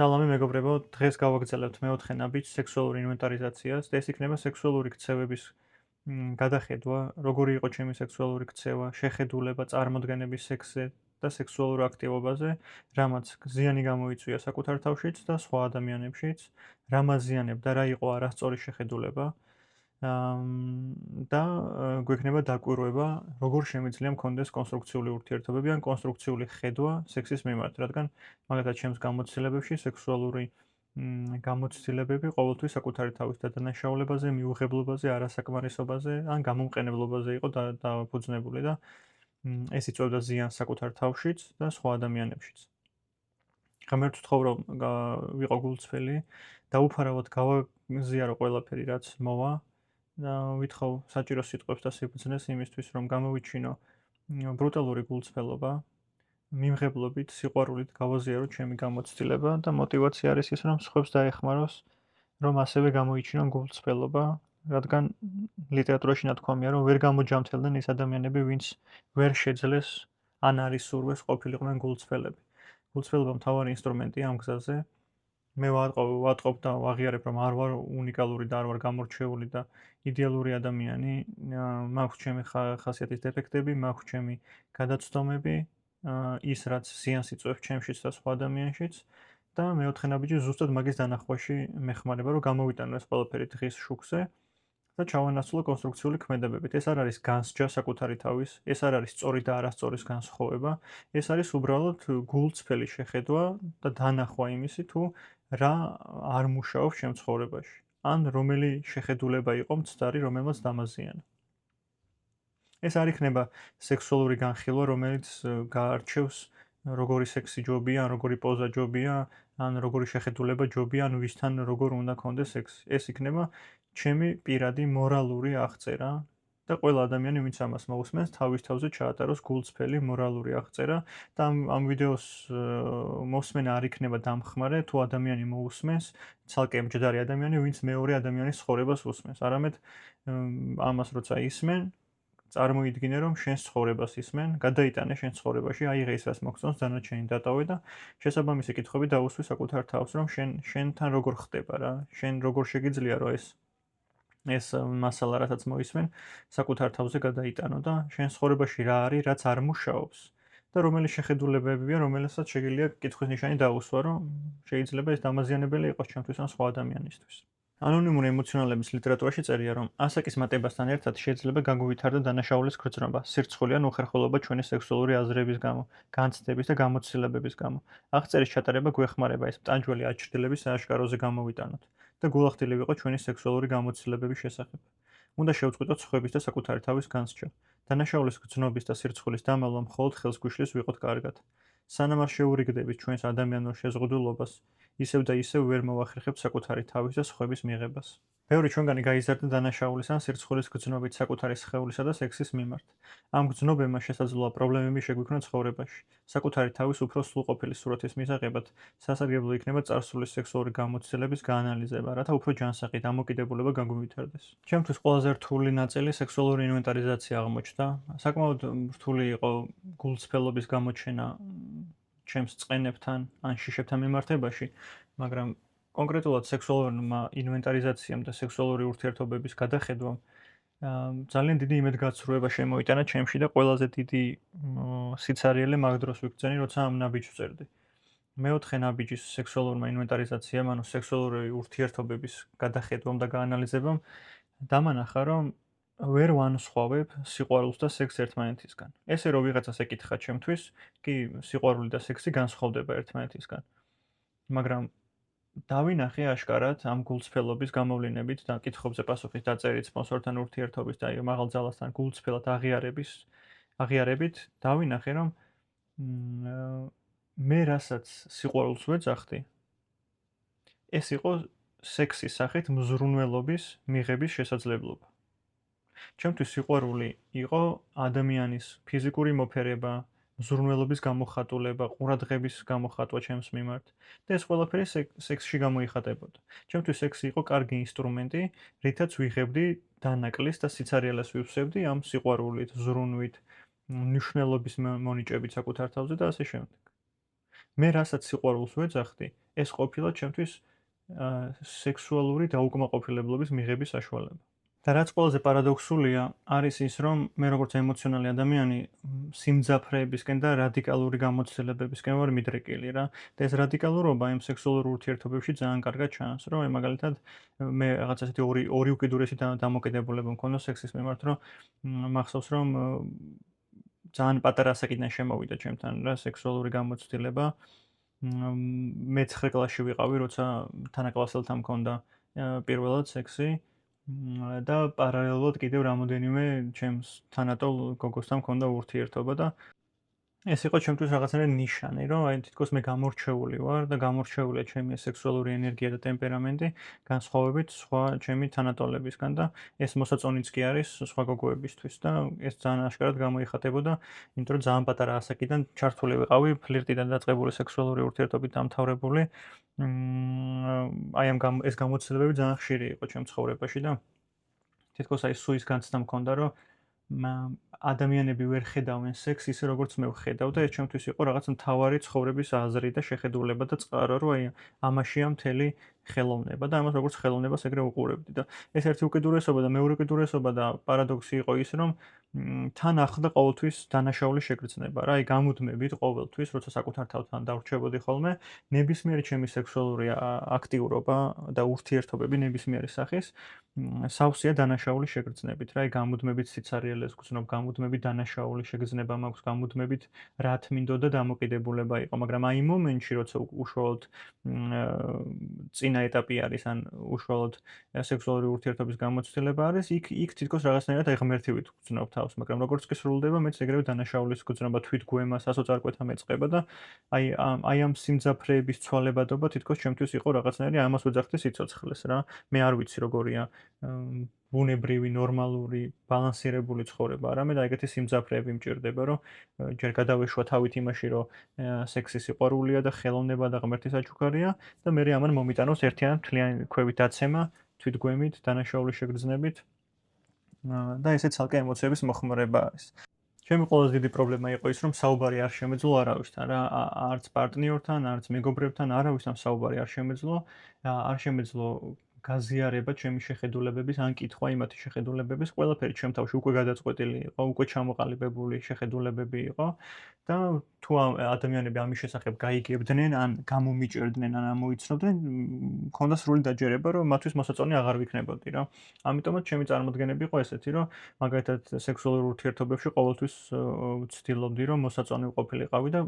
სალამი მეგობრებო, დღეს გავაგრძელებთ მეოთხე ნაბიჯს სექსუალურ ინვენტარიზაციას და ეს იქნება სექსუალური ქცევების გადახედვა, როგორი იყო ჩემი სექსუალური ქცევა, შეხედულება წარმოდგენების სექსზე და სექსუალურ აქტივობაზე, რამაც ზიანი გამოიწვია საკუთარ თავშიც და სხვა ადამიანებშიც, რა მაზიანებდა, რა იყო არასწორი შეხედულება. და გვექნება დაკვირვება, როგორ შემიძლია მქონდეს კონსტრუქციული ურთიერთობები ან კონსტრუქციული ხედვა სექსის მიმართ, რადგან მაგალითად ჩემს გამოცდილებებში სექსუალური გამოცდილებები ყოველთვის საკუთარი თავის დადანაშაულებაზე, მიუღებლობაზე, არასაკმარისობაზე ან გამომყენებლობაზე იყო დაფუძნებული და ეს იწვევდა ზიანს საკუთარ თავშიც და სხვა ადამიანებშიც. ღმერთ ვთხოვ, რომ ვიყო გულწრფელი, დაუფარავად გავაზიარო ყველაფერი, რაც მოვა და ვითხოვ საჭირო სიტყვებს და სიბრძნეს იმისთვის, რომ გამოვიჩინო ბრუტალური გულწრფელობა, მიმღებლობით, სიყვარულით გავაზიარო ჩემი გამოცდილება და мотиваცია არის ის, რომ სხვებს დაეხმაროს, რომ ასევე გამოიჩინონ გულწრფელობა, რადგან ლიტერატურაში ნათქვამია, რომ ვერ გამოჯამთელდნენ ის ადამიანები, ვინც ვერ შეძლეს ან არის სურვეს ყოფილიყვნენ გულწრფელები. გულწრფელობა მთავარი ინსტრუმენტია ამ გზაზე. მე ვატყობ და ვაღიარებ, რომ არ ვარ უნიკალური და არ ვარ გამორჩეული და იდეალური ადამიანი, მაქვს ჩემი ხასიათის დეფექტები, მაქვს ჩემი გადაცდომები, ის რაც ზიანს იწვევს ჩემშიც და სხვა ადამიანშიც და მეოთხე ნაბიჯი ზუსტად მაგის დანახვაში მეხმარება, რომ გამოვიტანო ეს ყველაფერი დღის შუქზე და ჩავანაცვლო კონსტრუქციული ქმედებებით. ეს არ არის განსჯა საკუთარი თავის, ეს არ არის სწორი და არასწორის განსხვავება, ეს არის უბრალოდ გულწრფელი შეხედვა და დანახვა იმისი, თუ რა არ მუშაობს ჩემ ცხოვრებაში. ან რომელი შეხედულება იყო მცდარი, რომელმაც დამაზიანა. ეს არ იქნება სექსუალური განხილვა, რომელიც გაარჩევს როგორი სექსი ჯობია, ან როგორი პოზა ჯობია, ან როგორი შეხედულება ჯობია, ან ვისთან როგორ უნდა კონდეს სექსი. ეს იქნება ჩემი პირადი მორალური აღწერა და ყველა ადამიანი, ვინც ამას მოусმენს, თავის თავზე ჩაატაროს გულწრფელი მორალური აღწერა და ამ ვიდეოს მოსმენა არ იქნება დამხმარე, თუ ადამიანი მოусმენს, ცალკე მჯდარი ადამიანი, ვინც მეორე ადამიანის ცხოვრებას უსმენს. არამედ ამას როცა ისმენ, წარმოიდგინე, რომ შენს ცხოვრებას ისმენ, გადაიტანე შენს ცხოვრებაში, აიღე ის, რაც მოგწონს, დანარჩენი დატოვე და შესაბამისი კითხვები დაუსვი საკუთარ თავს, რომ შენთან როგორ ხდება რა, შენ როგორ შეგიძლია რომ ეს მასალა, რასაც მოისმენ, საკუთარ თავზე გადაიტანო და შენს ცხოვრებაში რა არის, რაც არ მუშაობს და რომელი შეხედულებებია, რომელსაც შეგიძლია კითხვის ნიშანი დაუსვა, რომ შეიძლება ეს დამაზიანებელი იყოს ჩემთვის ან სხვა ადამიანისთვის. ანონიმური ემოციონალების ლიტერატურაში წერია, რომ ასაკის მატებასთან ერთად შეიძლება გაგვივითარდა დანაშაულის გრძნობა, სირცხული ან უხერხულობა ჩვენი სექსუალური აზრების გამო, განცდების და გამოცდილებების გამო. აღწერის ჩატარება გვეხმარება ეს მტანჯველი აჩრდილები სააშკაროზე გამოვიტანოთ და გულახდილი ვიყო ჩვენი სექსუალური გამოცდილებების შესახებ. უნდა შევწყვიტოთ სხვების და საკუთარი თავის განსჯა. დანაშაულის გრძნობის და სირცხulis დამალვა მხოლოდ ხელს გვიშლის ვიყოთ კარგად. სანამ არ შეურიგდებით ჩვენს ადამიანურ შეზღუდულობას, ისევ და ისევ ვერ მოვახერხებთ საკუთარი თავის და სხვების მიღებას. ბევრი ჩვენგანი გაიზარდა დანაშაულის ან სირცხulis გრძნობით საკუთარი სხეულისა და სექსის მიმართ. ამ გრძნობებმა შესაძლოა პრობლემები შეგვიქმნა ცხოვრებაში. საკუთარი თავის უფრო სრულყოფილი სურათის მისაღებად სასარგებლო იქნება წარსული სექსუალური გამოცდილების გაანალიზება, რათა უფრო ჯანსაღი დამოკიდებულება გაგვივითარდეს. ჩემთვის ყველაზე რთული ნაწილი სექსუალური ინვენტარიზაცია აღმოჩნდა. საკმაოდ რთული იყო გულწრფელობის გამოჩენა ჩემს წყენებთან ან შიშებთან მიმართებაში, მაგრამ კონკრეტულად სექსუალურმა ინვენტარიზაციამ და სექსუალური ურთიერთობების გადახედვამ ძალიან დიდი იმედგაცრუება შემოიტანა ჩემში და ყველაზე დიდი სიცარიელე მაგ დროს ვიგრძენი, როცა ამ ნაბიჯს ვწერდი. მეოთხე ნაბიჯის სექსუალურმა ინვენტარიზაციამ, ანუ სექსუალური ურთიერთობების გადახედვამ და გაანალიზებამ დამანახა, რომ ვერ ვანსხვავებ სიყვარულს და სექსს ერთმანეთისგან. ესე რომ ვიღაცას ეკითხა ჩემთვის, კი სიყვარული და სექსი განსხვავდება ერთმანეთისგან. მაგრამ დავინახე აშკარად ამ გულწრფელობის გამოვლინებით და კითხვებზე პასუხის დაწერით, სპონსორთან ურთიერთობის და მაღალ ძალასთან გულწრფელად აღიარებით, დავინახე, რომ მე რასაც სიყვარულს ვეძახდი, ეს იყო სექსის სახით მზრუნველობის მიღების შესაძლებლობა. ჩემთვის სიყვარული იყო ადამიანის ფიზიკური მოფერება, მზრუნველობის გამოხატულება, ყურადღების გამოხატვა ჩემს მიმართ და ეს ყველაფერი სექსში გამოიხატებოდა. ჩემთვის სექსი იყო კარგი ინსტრუმენტი, რითაც ვიღებდი დანაკლის და სიცარიელეს ვივსებდი ამ სიყვარულით, ზრუნვით, მნიშვნელობის მონიჭებით საკუთარ თავზე და ასე შემდეგ. მე რასაც სიყვარულს ვეძახდი, ეს ყოფილა ჩემთვის სექსუალური დაუკმაყოფილებლობის მიღების საშუალება. და რაც ყველაზე პარადოქსულია, არის ის, რომ მე როგორც ემოციონალი ადამიანი სიმძაფრეებისკენ და რადიკალური გამოცდილებებისკენ ვარ მიდრეკილი რა. და ეს რადიკალურობა იმ სექსუალურ ურთიერთობებში ძალიან კარგად ჩანს, რომ მაგალითად მე რაღაც ასეთი ორი უკიდურესი დამოკიდებულება მქონდა სექსის მიმართ, რომ მახსოვს, რომ ძალიან პატარა ასაკიდან შემოვიდა ჩემთან რა სექსუალური გამოცდილება. მე 9 კლასში ვიყავი, როცა თანაკლასელთან მქონდა პირველად სექსი. და პარალელურად კიდევ რამოდენიმე ჩემს თანატოლ გოგოსთან მქონდა ურთიერთობა და ეს იყო ჩემთვის რაღაცნაირი ნიშანი, რომ აი თითქოს მე გამორჩეული ვარ და გამორჩეულია ჩემი სექსუალური ენერგია და ტემპერამენტი განსხვავებით სხვა ჩემი თანატოლებისგან და ეს მოსაწონიც კი არის სხვა გოგოებისთვის და ეს ძალიან აშკარად გამოიხატებოდა, იმიტომ რომ ძალიან პატარა ასაკიდან ჩართული ვიყავი ფლირტიდან დაწყებული სექსუალური ურთიერთობით დამთავრებული. აი ეს გამოცდილებები ძალიან ხშირი იყო ჩემ ცხოვრებაში და თითქოს აი სუის განცდა მქონდა, რომ ადამიანები ვერ ხედავენ სექსს ისე როგორც მე ვხედავ და ეს ჩემთვის იყო რაღაც მთავარი ცხოვრების აზრი და შეხედულება და წყარო, რომ აი ამაშია მთელი ხელოვნება და ამას როგორც ხელოვნებას ეგრე უყურებდი და ეს ერთი უკიდურესობა და მეორე უკიდურესობა და პარადოქსი იყო ის, რომ თან ახლდა ყოველთვის დანაშაულის შეგრძნება რა, აი გამუდმებით ყოველთვის, როცა საკუთარ თავთან დავრჩებოდი ხოლმე, ნებისმიერი ჩემი სექსუალური აქტიურობა და ურთიერთობები ნებისმიერი სახის სავსეა დანაშაულის შეგრძნებით რა, აი გამუდმებით სიცარიელეს გრძნობ, გამუდმებით დანაშაული შეგრძნება მაქვს, გამუდმებით რა თმინდოდა დამოკიდებულება იყო, მაგრამ აი მომენტში, როცა უშუალოდ წინა ეტაპი არის, ან უშუალოდ სექსუალური ურთიერთობის გამოცდილება არის, იქ თითქოს რაღაცნაირად აი ღმერთივით გრძნობ თავს, მაგრამ როგორც კი სრულდება, მეც ეგრევე დანაშაულის გრძნობა, თვითგვემა, სასოწარკვეთა მეწყება და აი ამ სიმძაფრეების ცვალებადობა თითქოს ჩემთვის იყო რაღაცნაირი ამას ვეძახდი სიცოცხლეს რა. მე არ ვიცი როგორია ბუნებრივი, ნორმალური, ბალანსირებული ცხოვრება, არამედ ეგეთი სიმძაფრეები მჭირდება, რომ ჯერ გადავეშვა თავით იმაში, რომ სექსი სიყვარულია და ხელოვნება და ღმერთის აჩუქარია და მე ამან მომიტანოს ერთიანი მთლიანი ქვევით დაცემა, თვითგვემით, დანაშაულის შეგრძნებით და ესეც ცალკე ემოციების მოხმარება არის. ჩემი ყველაზე დიდი პრობლემა იყო ის, რომ საუბარი არ შემეძლო არავისთან რა, არც პარტნიორთან, არც მეგობრებთან, არავისთან საუბარი არ შემეძლო, არ შემეძლო გაზიარება ჩემი შეხედულებების, ან კითხვა იმათი შეხედულებების, ყველაფერი ჩემ თავში უკვე გადაწყვეტილი იყო, უკვე ჩამოყალიბებული შეხედულებები იყო და თუ ადამიანები ამის შესახებ გაიგებდნენ, ან გამომიჭერდნენ, ან ამოიცნობდნენ, მქონდა სრული დაჯერება, რომ მათთვის მოსაწონი აღარ ვიქნებოდი რა. ამიტომაც ჩემი წარმოდგენები იყო ესეთი, რომ მაგალითად სექსუალურ ურთიერთობებში ყოველთვის ვცდილობდი, რომ მოსაწონი ვყოფილიყავი და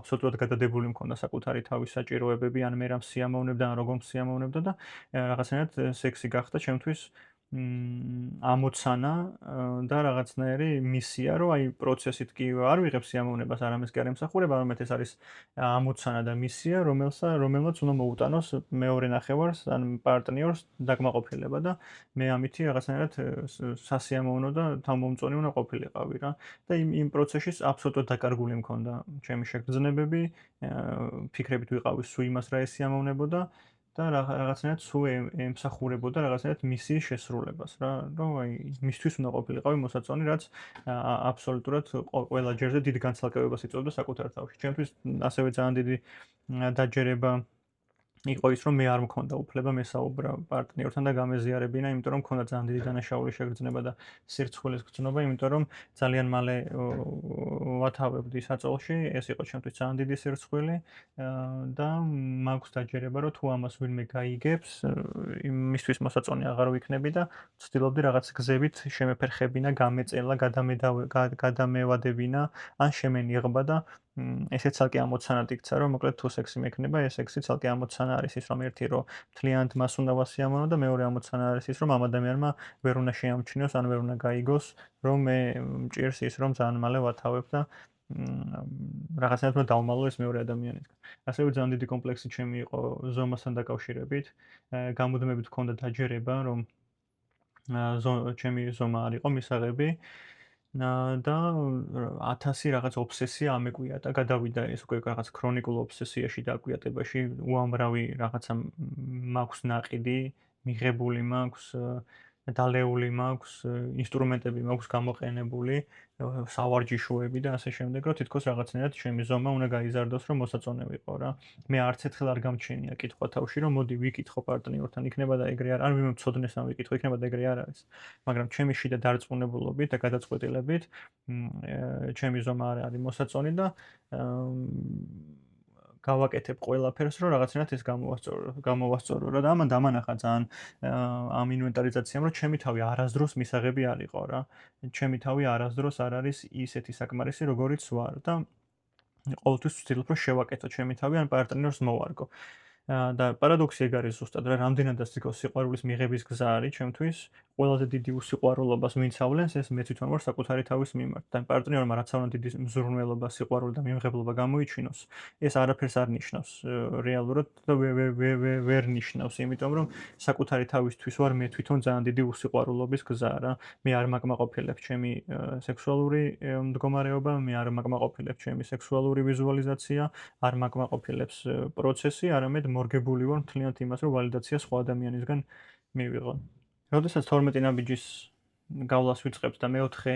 აბსოლუტურად გადადებული მქონდა საკუთარი თავის საჭიროებები, ან მე რამ სიამოვნებდა, ან როგორ სიამოვნებდა და რაღაცნაირად სექსი გახდა ჩემთვის ამოცანა და რაღაცნაირი მისია, რომ აი პროცესით კი არ ვიღებ სიამოვნებას, არამედ კი არ ემსახურება, არამედ ეს არის ამოცანა და მისია, რომელმაც უნდა მოუტანოს მეორე ნახევარს ან პარტნიორს დაკმაყოფილება და მე ამითი რაღაცნაირად სასიამოვნო და თავმომწონი უნდა ყოფილიყავი რა. და იმ პროცესში აბსოლუტურად დაკარგული მქონდა ჩემი შეგრძნებები, ფიქრებით ვიყავი სულ იმას რა ესიამოვნებოდა და რაღაცნაირად სულ ემსახურებოდა რაღაცნაირად მისიის შესრულებას რა, რომ აი მისთვის უნდა ყოფილიყავი მოსაწონი, რაც აბსოლუტურად ყველა ჯერზე დიდ განცალკევებას იწვევდა საკუთარ თავში. ჩემთვის ასევე ძალიან დიდი დაჯერება იყო ის, რომ მე არ მქონდა უფლება მესაუბრა პარტნიორთან და გამეზიარებინა, იმიტომ რომ მქონდა ძალიან დიდი დანაშაული შეგრძნება და სირცხვილის გრძნობა, იმიტომ რომ ძალიან მალე ვათავებდი საწოლში, ეს იყო ჩემთვის ძალიან დიდი სირცხვილი და მაქვს დაჯერება, რომ თუ ამას ვინმე გაიგებს, იმისთვის მოსაწონი აღარ ვიქნები და ვცდილობდი რაღაც გზებით შემეფერხებინა, გამეწელა, გადამევადებინა, ან შემენიღება და ესეც ცალკე ამოცანად იქცა, რომ მოკლედ თუ სექსი მექნება, ეს სექსი ცალკე ამოცანა არის ის, რომ ერთი რომ მთლიანად მას უნდა ვასიამოვნო და მეორე ამოცანა არის ის, რომ ამ ადამიანმა ვერ უნდა შეამჩნიოს, ან ვერ უნდა გაიგოს, რომ მე მჭირს ის, რომ ძალიან მალე ვათავებ და რაღაცნაირად უნდა დავმალო ეს მეორე ადამიანისგან. ასევე ძალიან დიდი კომპლექსი ჩემი იყო ზომასთან დაკავშირებით. გამუდმებით მქონდა დაჯერება, რომ ჩემი ზომა არ იყო მისაღები. და 1000 რაღაც ობსესია ამეკვია და გადავიდა ეს უკვე რაღაც ქრონიკულ ობსესიაში და აკვიატებაში, უამრავი რაღაცა მაქვს ნაყიდი, მიღებული მაქვს დალეული მაქვს, ინსტრუმენტები მაქვს გამოყენებული, სავარჯიშოები და ასე შემდეგ, რომ თითქოს რაღაცნაირად ჩემი ზომა უნდა გაიზარდოს, რომ მოსაწონე ვიყო რა. მე არც ერთხელ არ გამჩენია კითხვა თავში, რომ მოდი ვიკითხო პარტნიორთან, იქნება და ეგრე არ, ან ვინმე მცოდნეს ამ ვიკითხო, იქნება და ეგრე არ არის. მაგრამ ჩემი შიდა დარწმუნებულობით და გადაწყვეტილებით, ჩემი ზომა არ არის მოსაწონი და გავაკეთებ ყველაფერს, რომ რაღაცნაირად ეს გამოვასწორო რა და ამან დამანახა ძალიან ამ ინვენტარიზაციამ, რომ ჩემი თავი არასდროს მისაღები არ იყო რა. ჩემი თავი არასდროს არ არის ისეთი საკმარისი, როგორიც ვარ და ყოველთვის ვცდილობ, რომ შევაკეთო ჩემი თავი ან პარტნიორს მოვარგო. და პარადოქსი ეგ არის ზუსტად რა, რამდენადაც თქო სიყვარულის მიღების გზა არის ჩემთვის, ყველაზე დიდი უსიყვარულობას ვინც ავლენს, ეს მე თვითონ ვარ საკუთარი თავის მიმართ. და პარტნიორმა რაც არ უნდა დიდი მზრუნველობა, სიყვარული და მიმღებლობა გამოიჩინოს, ეს არაფერს არ ნიშნავს რეალურად და ვერ ნიშნავს, იმიტომ რომ საკუთარი თავისთვის ვარ მე თვითონ ძალიან დიდი უსიყვარულობის გზა რა. მე არ მაკმაყოფილებ ჩემი სექსუალური მდგომარეობა, მე არ მაკმაყოფილებ ჩემი სექსუალური ვიზუალიზაცია, არ მაკმაყოფილებს პროცესი, არამედ მორგებული ვარ მთლიანად იმას, რომ ვალიდაცია სხვა ადამიანისგან მივიღო. როდესაც 12 ნაბიჯის გავლას ვიწყებთ და მეოთხე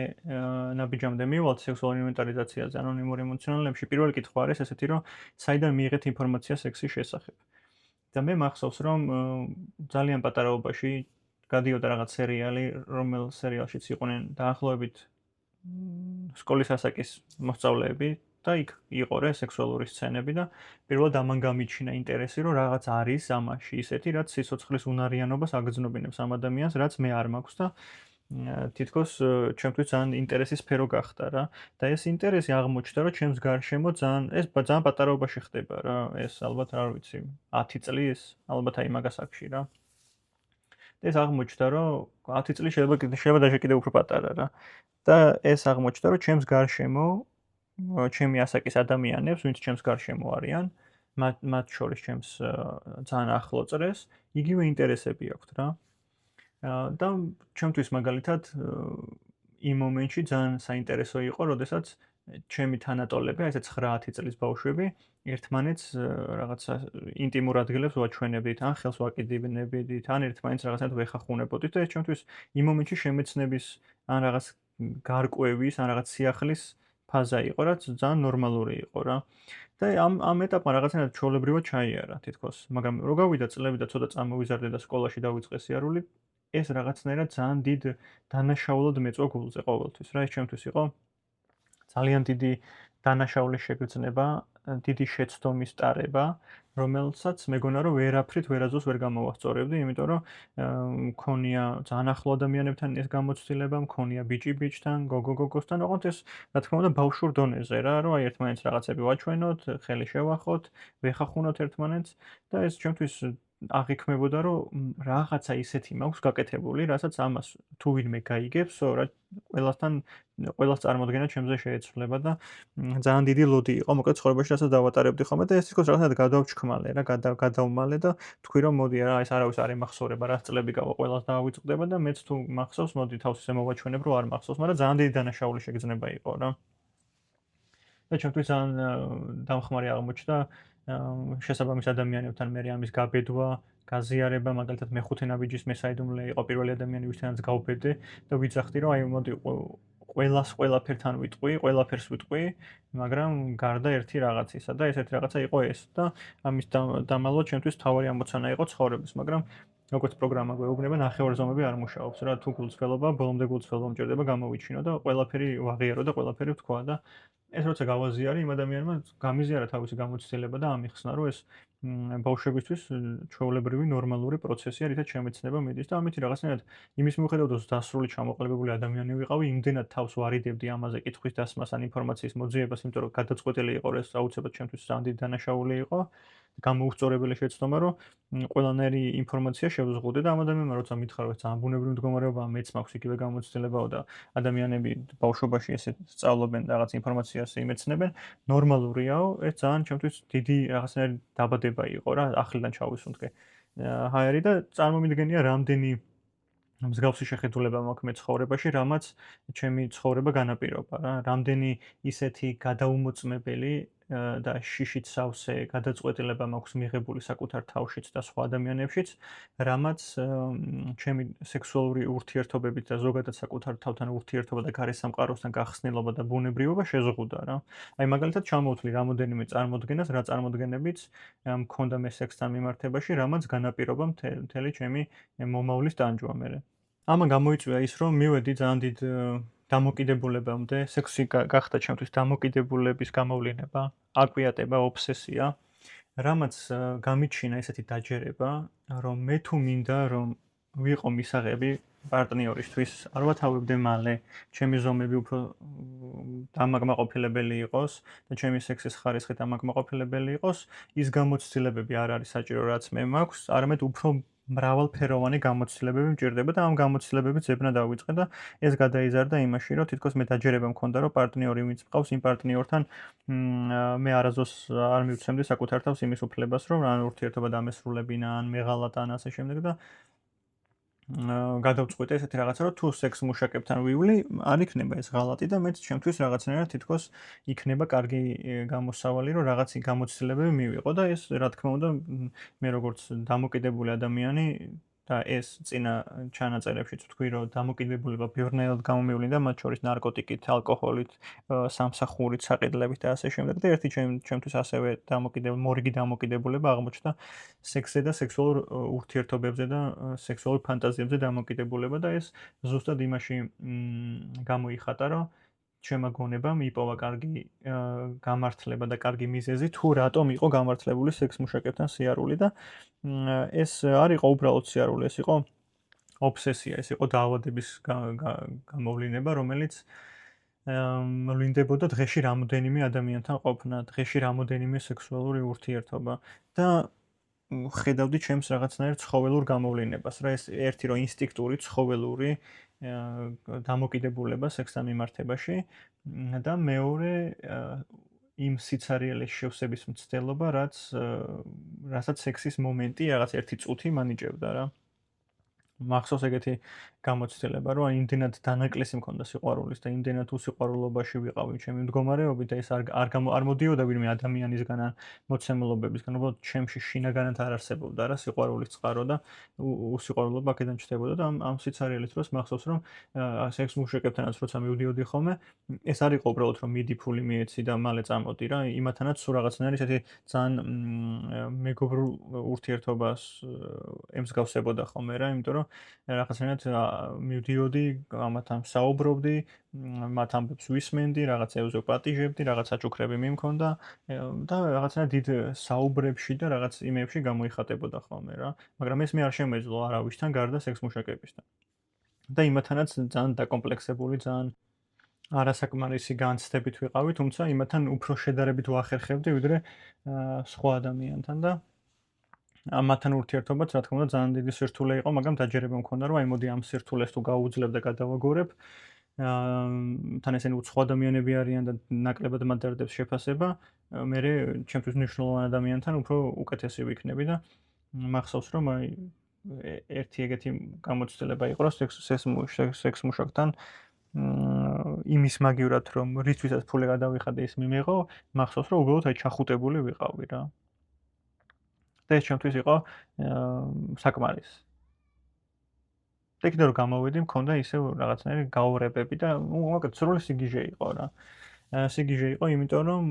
ნაბიჯამდე მივალთ სექსუალური ინვენტარიზაციაზე ანონიმურ ემოციონალებში, პირველი კითხვა არის ესეთი, რომ საიდან მიიღეთ ინფორმაცია სექსის შესახებ. და მე მახსოვს, რომ ძალიან პატარაობაში გადიოდა რაღაც სერიალი, რომელ სერიალშიც იყვნენ დაახლოებით სკოლის ასაკის მოსწავლეები და იქ იყო რა სექსუალური სცენები და პირველად ამან გამიჩინა ინტერესი, რომ რაღაც არის ამაში ისეთი, რაც სიცოცხლის უნარიანობას აგრძნობინებს ამ ადამიანს, რაც მე არ მაქვს და თითქოს ჩემთვის ძალიან ინტერესის სფერო გახდა რა. და ეს ინტერესი აღმოჩნდა, რომ ჩემს გარშემო ძალიან პატარაობაში ხდება რა. ეს ალბათ არ ვიცი, 10 წლის, ალბათ აი მაგას აქში რა. ეს აღმოჩნდა, რომ 10 წლის შეიძლება და კიდევ უფრო პატარა რა. და ეს აღმოჩნდა, რომ ჩემს გარშემო ჩემი ასაკის ადამიანებს, ვინც ჩემს გარშემო არიან, მათ შორის ჩემს ძალიან ახლო წრეს, იგივე ინტერესები აქვთ რა. და ჩემთვის მაგალითად იმ მომენტში ძალიან საინტერესო იყო, როდესაც ჩემი თანატოლები, აი ეს 9-10 წლის ბავშვები, ერთმანეთს რაღაცა ინტიმურ ადგილებს ვაჩვენებდით, ან ხელს ვაკიდიბნებდით, ან ერთმანეთს რაღაცნაირად ვეხახუნებოდით და ეს ჩემთვის იმ მომენტში შემეცნების ან რაღაც გარკვევის, ან რაღაც სიახლის ფაზა იყო, რაც ძალიან ნორმალური იყო რა. და ამ ეტაპმა რაღაცნაირად ჩვეულებრივად ჩაიარა თითქოს, მაგრამ რო გავიდა წლები და ცოტა წამოვიზარდე და სკოლაში დავიწყე სიარული, ეს რაღაცნაირად ძალიან დიდ დანაშაულად მეწვა გულზე ყოველთვის რა. ეს ჩემთვის იყო ძალიან დიდი დანაშაულის შეგრძნება, დიდი შეცდომის ტარება, რომელსაც მეგონა რომ ვერაფრით ვერაზოს ვერ გამოვასწორებდი, იმიტომ რომ მქონია ძალიან ახლო ადამიანებთან ეს გამოცდილება, მქონია ბიჭი-ბიჭთან, გოგო-გოგოსთან, ოღონდ ეს რა თქმა უნდა ბავშვურ დონეზე რა, რომ აი ერთმანეთს რაღაცები ვაჩვენოთ, ხელი შევახოთ, ვეხახუნოთ ერთმანეთს და ეს ჩემთვის აღიქმებოდა, რომ რაღაცა ისეთი მაქვს გაკეთებული, რასაც ამას თუ ვინმე გაიგებსო, რა ყველას წარმოდგენა ჩემზე შეეცვლება და ძალიან დიდი ლოდი იყო, მოკლედ ცხოვრებაში რასაც დავატარებდი ხოლმე და ეს თვითონ რაღაცნაირად გადავჩქმალე რა, გადავმალე და თქვი რომ მოდი რა, ეს არავის არ ემახსოვრება, რა წლები გავა ყველას დავიწყდება და მეც თუ მახსოვს, მოდი თავს ისე მოვაჩვენებ, რომ არ მახსოვს, მაგრამ ძალიან დიდი დანაშაული შეგრძნება იყო რა. და ჩემთვის ძალიან დამხმარე აღმოჩნდა შესაბამის ადამიანებთან მე ამის გაბედვა, გაზიარება, მაგალითად მეხუთე ნაბიჯის მესაიდუმლე იყო პირველი ადამიანი, ვისთანაც გავბედე და ვიძახდი, რომ აი მოდი ყველაფერთან ვიტყვი, ყველაფერს ვიტყვი, მაგრამ გარდა ერთი რაღაცისა და ეს ერთი რაღაცა იყო ეს და ამის დამალვა ჩემთვის თავარი ამოცანა იყო ცხოვრების, მაგრამ როგორც პროგრამა გვეუბნება, ნახევარზომები არ მუშაობს რა, თუ გულწრფელობა, ბოლომდე გულწრფელობა მჭირდება გამოვიჩინო და ყველაფერი ვაღიარო და ყველაფერი ვთქვა და ეს როცა გავაზიარე იმ ადამიანმა გამიზიარა თავისი გამოცდილება და ამიხსნა, რომ ეს ბავშვებისთვის ჩვეულებრივი ნორმალური პროცესია, რითაც შემეცნება მიდის და ამით რაღაცნაირად იმის მიუხედავად, რომ დასრული ჩამოყალიბებული ადამიანი ვიყავი, იმდენად თავს ვარიდებდი ამაზე კითხვის დასმას ან ინფორმაციის მოძიებას, იმიტომ რომ გადაწყვეტილი იყო, რომ ეს აუცილებლად ჩემთვის ძალიან დიდი დანაშაული იყო. გამოუსწორებელი შეცდომა, რომ ყველანაირი ინფორმაცია შევზღუდე და ამ ადამიანმა როცა მითხრა, რომ ძალიან ბუნებრივი მდგომარეობაა, მეც მაქვს იგივე გამოცდილებაო და ადამიანები ბავშვობაში ესე სწავლობენ რაღაც ინფორმაციას იმეცნებენ, ნორმალურიაო, ეს ძალიან ჩემთვის დიდი რაღაცნაირი დაბადება იყო რა, ახლიდან ჩავისუნთქე. ჰაერი და წარმომიდგენია რამდენი მსგავსი შეხედულება მაქვს მე ცხოვრებაში, რამაც ჩემი ცხოვრება განაპირობა რა. რამდენი ისეთი გადაუმოწმებელი და შიშით სავსე გადაწყვეტილება მაქვს მიღებული საკუთარ თავშიც და სხვა ადამიანებშიც, რამაც ჩემი სექსუალური ურთიერთობებით და ზოგადად საკუთარ თავთან ურთიერთობა და გარესამყაროსთან გახსნილობა და ბუნებრიობა შეზღუდა რა. აი მაგალითად ჩამოვთვლი რამოდენიმე წარმოდგენას, რა წარმოდგენებიც მქონდა მე სექსთან მიმართებაში, რამაც განაპირობა მთელი ჩემი მომავლის ტანჯვა მერე. ამან გამოიწვია ის, რომ მივედი ძალიან დიდ დამოკიდებულებამდე, სექსი გახდა ჩემთვის დამოკიდებულების გამოვლინება, აკვიატება, ობსესია, რამაც გამიჩინა ესეთი დაჯერება, რომ მე თუ მინდა, რომ ვიყო მისაღები პარტნიორისთვის, არ ვათავებდე მალე, ჩემი ზომები უფრო დამაკმაყოფილებელი იყოს და ჩემი სექსის ხარისხი დამაკმაყოფილებელი იყოს, ის გამოცდილებები არ არის საჭირო, რაც მე მაქვს, არამედ უფრო მრავალფეროვანი გამოცდილებები მჭირდება და ამ გამოცდილებებით ზებნა დავიწყე და ეს გადაიზარდა იმაში, რომ თითქოს მე დაჯერება მქონდა, რომ პარტნიორი ვინც მყავს, იმ პარტნიორთან მე არასდროს არ მივცემდი საკუთარ თავს იმის უფლებას, რომ ან ურთიერთობა დამესრულებინა, ან მეღალატა, ან ასე შემდეგ და გადავწყვიტე ესეთი რაღაცა, რომ თუ სექს მუშაკებთან ვივლი, არ იქნება ეს ღალატი და მეც ჩემთვის რაღაცნაირად თითქოს იქნება კარგი გამოსავალი, რომ რაღაცი გამოცდილებები მივიღო და ეს რა თქმა უნდა მე როგორც დამოკიდებული ადამიანი და ეს წინა ჩანაწერებშიც ვთქვი, რომ დამოკიდებულება ბევრნაირად გამომივლინდა, მათ შორის ნარკოტიკით, ალკოჰოლით, სამსახურით, საყიდლებით და ასე შემდეგ და ერთი ჩემთვის ასევე მორიგი დამოკიდებულება აღმოჩნდა სექსზე და სექსუალურ ურთიერთობებზე და სექსუალურ ფანტაზიებზე დამოკიდებულება და ეს ზუსტად იმაში გამოიხატა, რომ ჩემმა გონებამ იპოვა კარგი გამართლება და კარგი მიზეზი თუ რატომ იყო გამართლებული სექს მუშაკებთან სიარული და ეს არ იყო უბრალოდ სიარული, ეს იყო ობსესია, ეს იყო დაავადების გამოვლინება, რომელიც ვლინდებოდა დღეში რამოდენიმე ადამიანთან ყოფნა, დღეში რამოდენიმე სექსუალური ურთიერთობა და ხედავდი ჩემს რაღაცნაირ ცხოველურ გამოვლინებას, რა ეს ერთი რომ ინსტინქტური ცხოველური დამოკიდებულება სექსთან მიმართებაში და მეორე იმ სიცარიელის შევსების მცდელობა, რასაც სექსის მომენტი რაღაც ერთი წუთი მანიჭებდა რა. მახსოვს ეგეთი გამოცდილება, რომ იმდენად დანაკლისი მქონდა სიყვარულის და იმდენად უსიყვარულობაში ვიყავი ჩემი მდგომარეობით და ეს არ მოდიოდა ვინმე ადამიანისგან ან მოცემულობებისგან, უბრალოდ ჩემში შინაგანად არ არსებობდა რა სიყვარულის წყარო და უსიყვარულობა აქედან ჩნდებოდა და ამ სიცარიელის დროს მახსოვს რომ სექს მუშაკებთანაც როცა მივდიოდი ხოლმე, ეს არ იყო უბრალოდ რომ მიდი ფული მიეცი და მალე წამოდი რა, იმათანაც სულ რაღაცნაირი ესეთი ძალიან მეგობრულ ურთიერთობას ემსგავსებოდა ხოლმე რა, იმიტომ რომ რაღაცნაირად მივდიოდი, ამათთან საუბრობდი, მათ ამბებს ვისმენდი, რაღაცეებზე პატიჟებდი, რაღაც საჩუქრები მიმქონდა და რაღაცნაირად დიდ საუბრებში და რაღაც იმებში გამოიხატებოდა ხოლმე რა. მაგრამ ეს მე არ შემეძლო არავისთან გარდა სექს მუშაკებისთან. და იმათანაც ძალიან დაკომპლექსებული, ძალიან არასაკმარისი განცდებით ვიყავი, თუმცა იმათთან უფრო შედარებით ვახერხებდი, ვიდრე სხვა ადამიანთან და ამათთან ურთიერთობაც რა თქმა უნდა ძალიან დიდი სირთულე იყო, მაგრამ დაჯერება მქონდა, რომ აი მოდი ამ სირთულეს თუ გავუძლებ და გადავაგორებ, თან ესენი უცხო ადამიანები არიან და ნაკლებად მადარდებს შეფასება, მე ჩემთვის მნიშვნელოვან ადამიანთან უფრო უკეთესი ვიქნები და მახსოვს რომ აი ერთი ეგეთი გამოცდილება იყო, რომ სექს მუშაკთან იმის მაგივრად რომ რითვისაც ფული გადავიხადე ის მიმეღო, მახსოვს რომ უბრალოდ აი ჩახუტებული ვიყავი რა. და ეს ჩემთვის იყო საკმარისი. და კიდევ რომ გამოვედი, მქონდა ისევ რაღაცნაირი გაურებები და მაგათ სრული სიგიჟე იყო რა. სიგიჟე იყო, იმიტომ რომ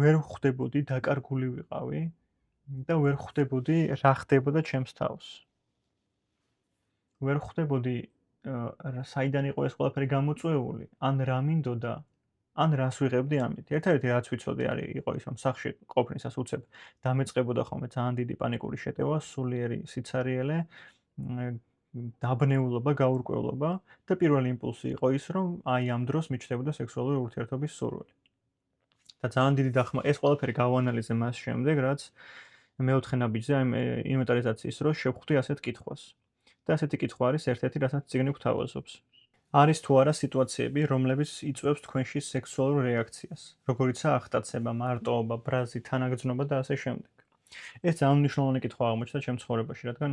ვერ ხვდებოდი, დაკარგული ვიყავი და ვერ ხვდებოდი რა ხდებოდა ჩემს თავს. ვერ ხვდებოდი საიდან იყო ეს ყველაფერი გამოწვეული, ან რა მინდოდა, ან რას ვიღებდი ამით. ერთადერთი რაც ვიცოდი იყო ის, რომ სახლში ყოფნისას უცებ დამეწყებოდა ხოლმე ძალიან დიდი პანიკური შეტევა, სულიერი სიცარიელე, დაბნეულობა, გაურკვევლობა და პირველი იმპულსი იყო ის, რომ აი ამ დროს მიჩნდებოდა სექსუალური ურთიერთობის სურვილი. და ძალიან დიდი ეს ყველაფერი გავანალიზე მას შემდეგ, რაც მეოთხე ნაბიჯზე აი ინვენტარიზაციის დროს შევხვდი ასეთ კითხვას. და ასეთი კითხვა არის ერთ-ერთი, რასაც წიგნი გვთავაზობს. არის თუ არა სიტუაციები, რომლებიც იწვევს თქვენში სექსუალურ რეაქციას, როგორიცაა აღტაცება, მარტოობა, ბრაზი, თანაგრძნობა და ასე შემდეგ. ეს ძალიან მნიშვნელოვანი კითხვა აღმოჩნდა ჩემ ცხოვრებაში, რადგან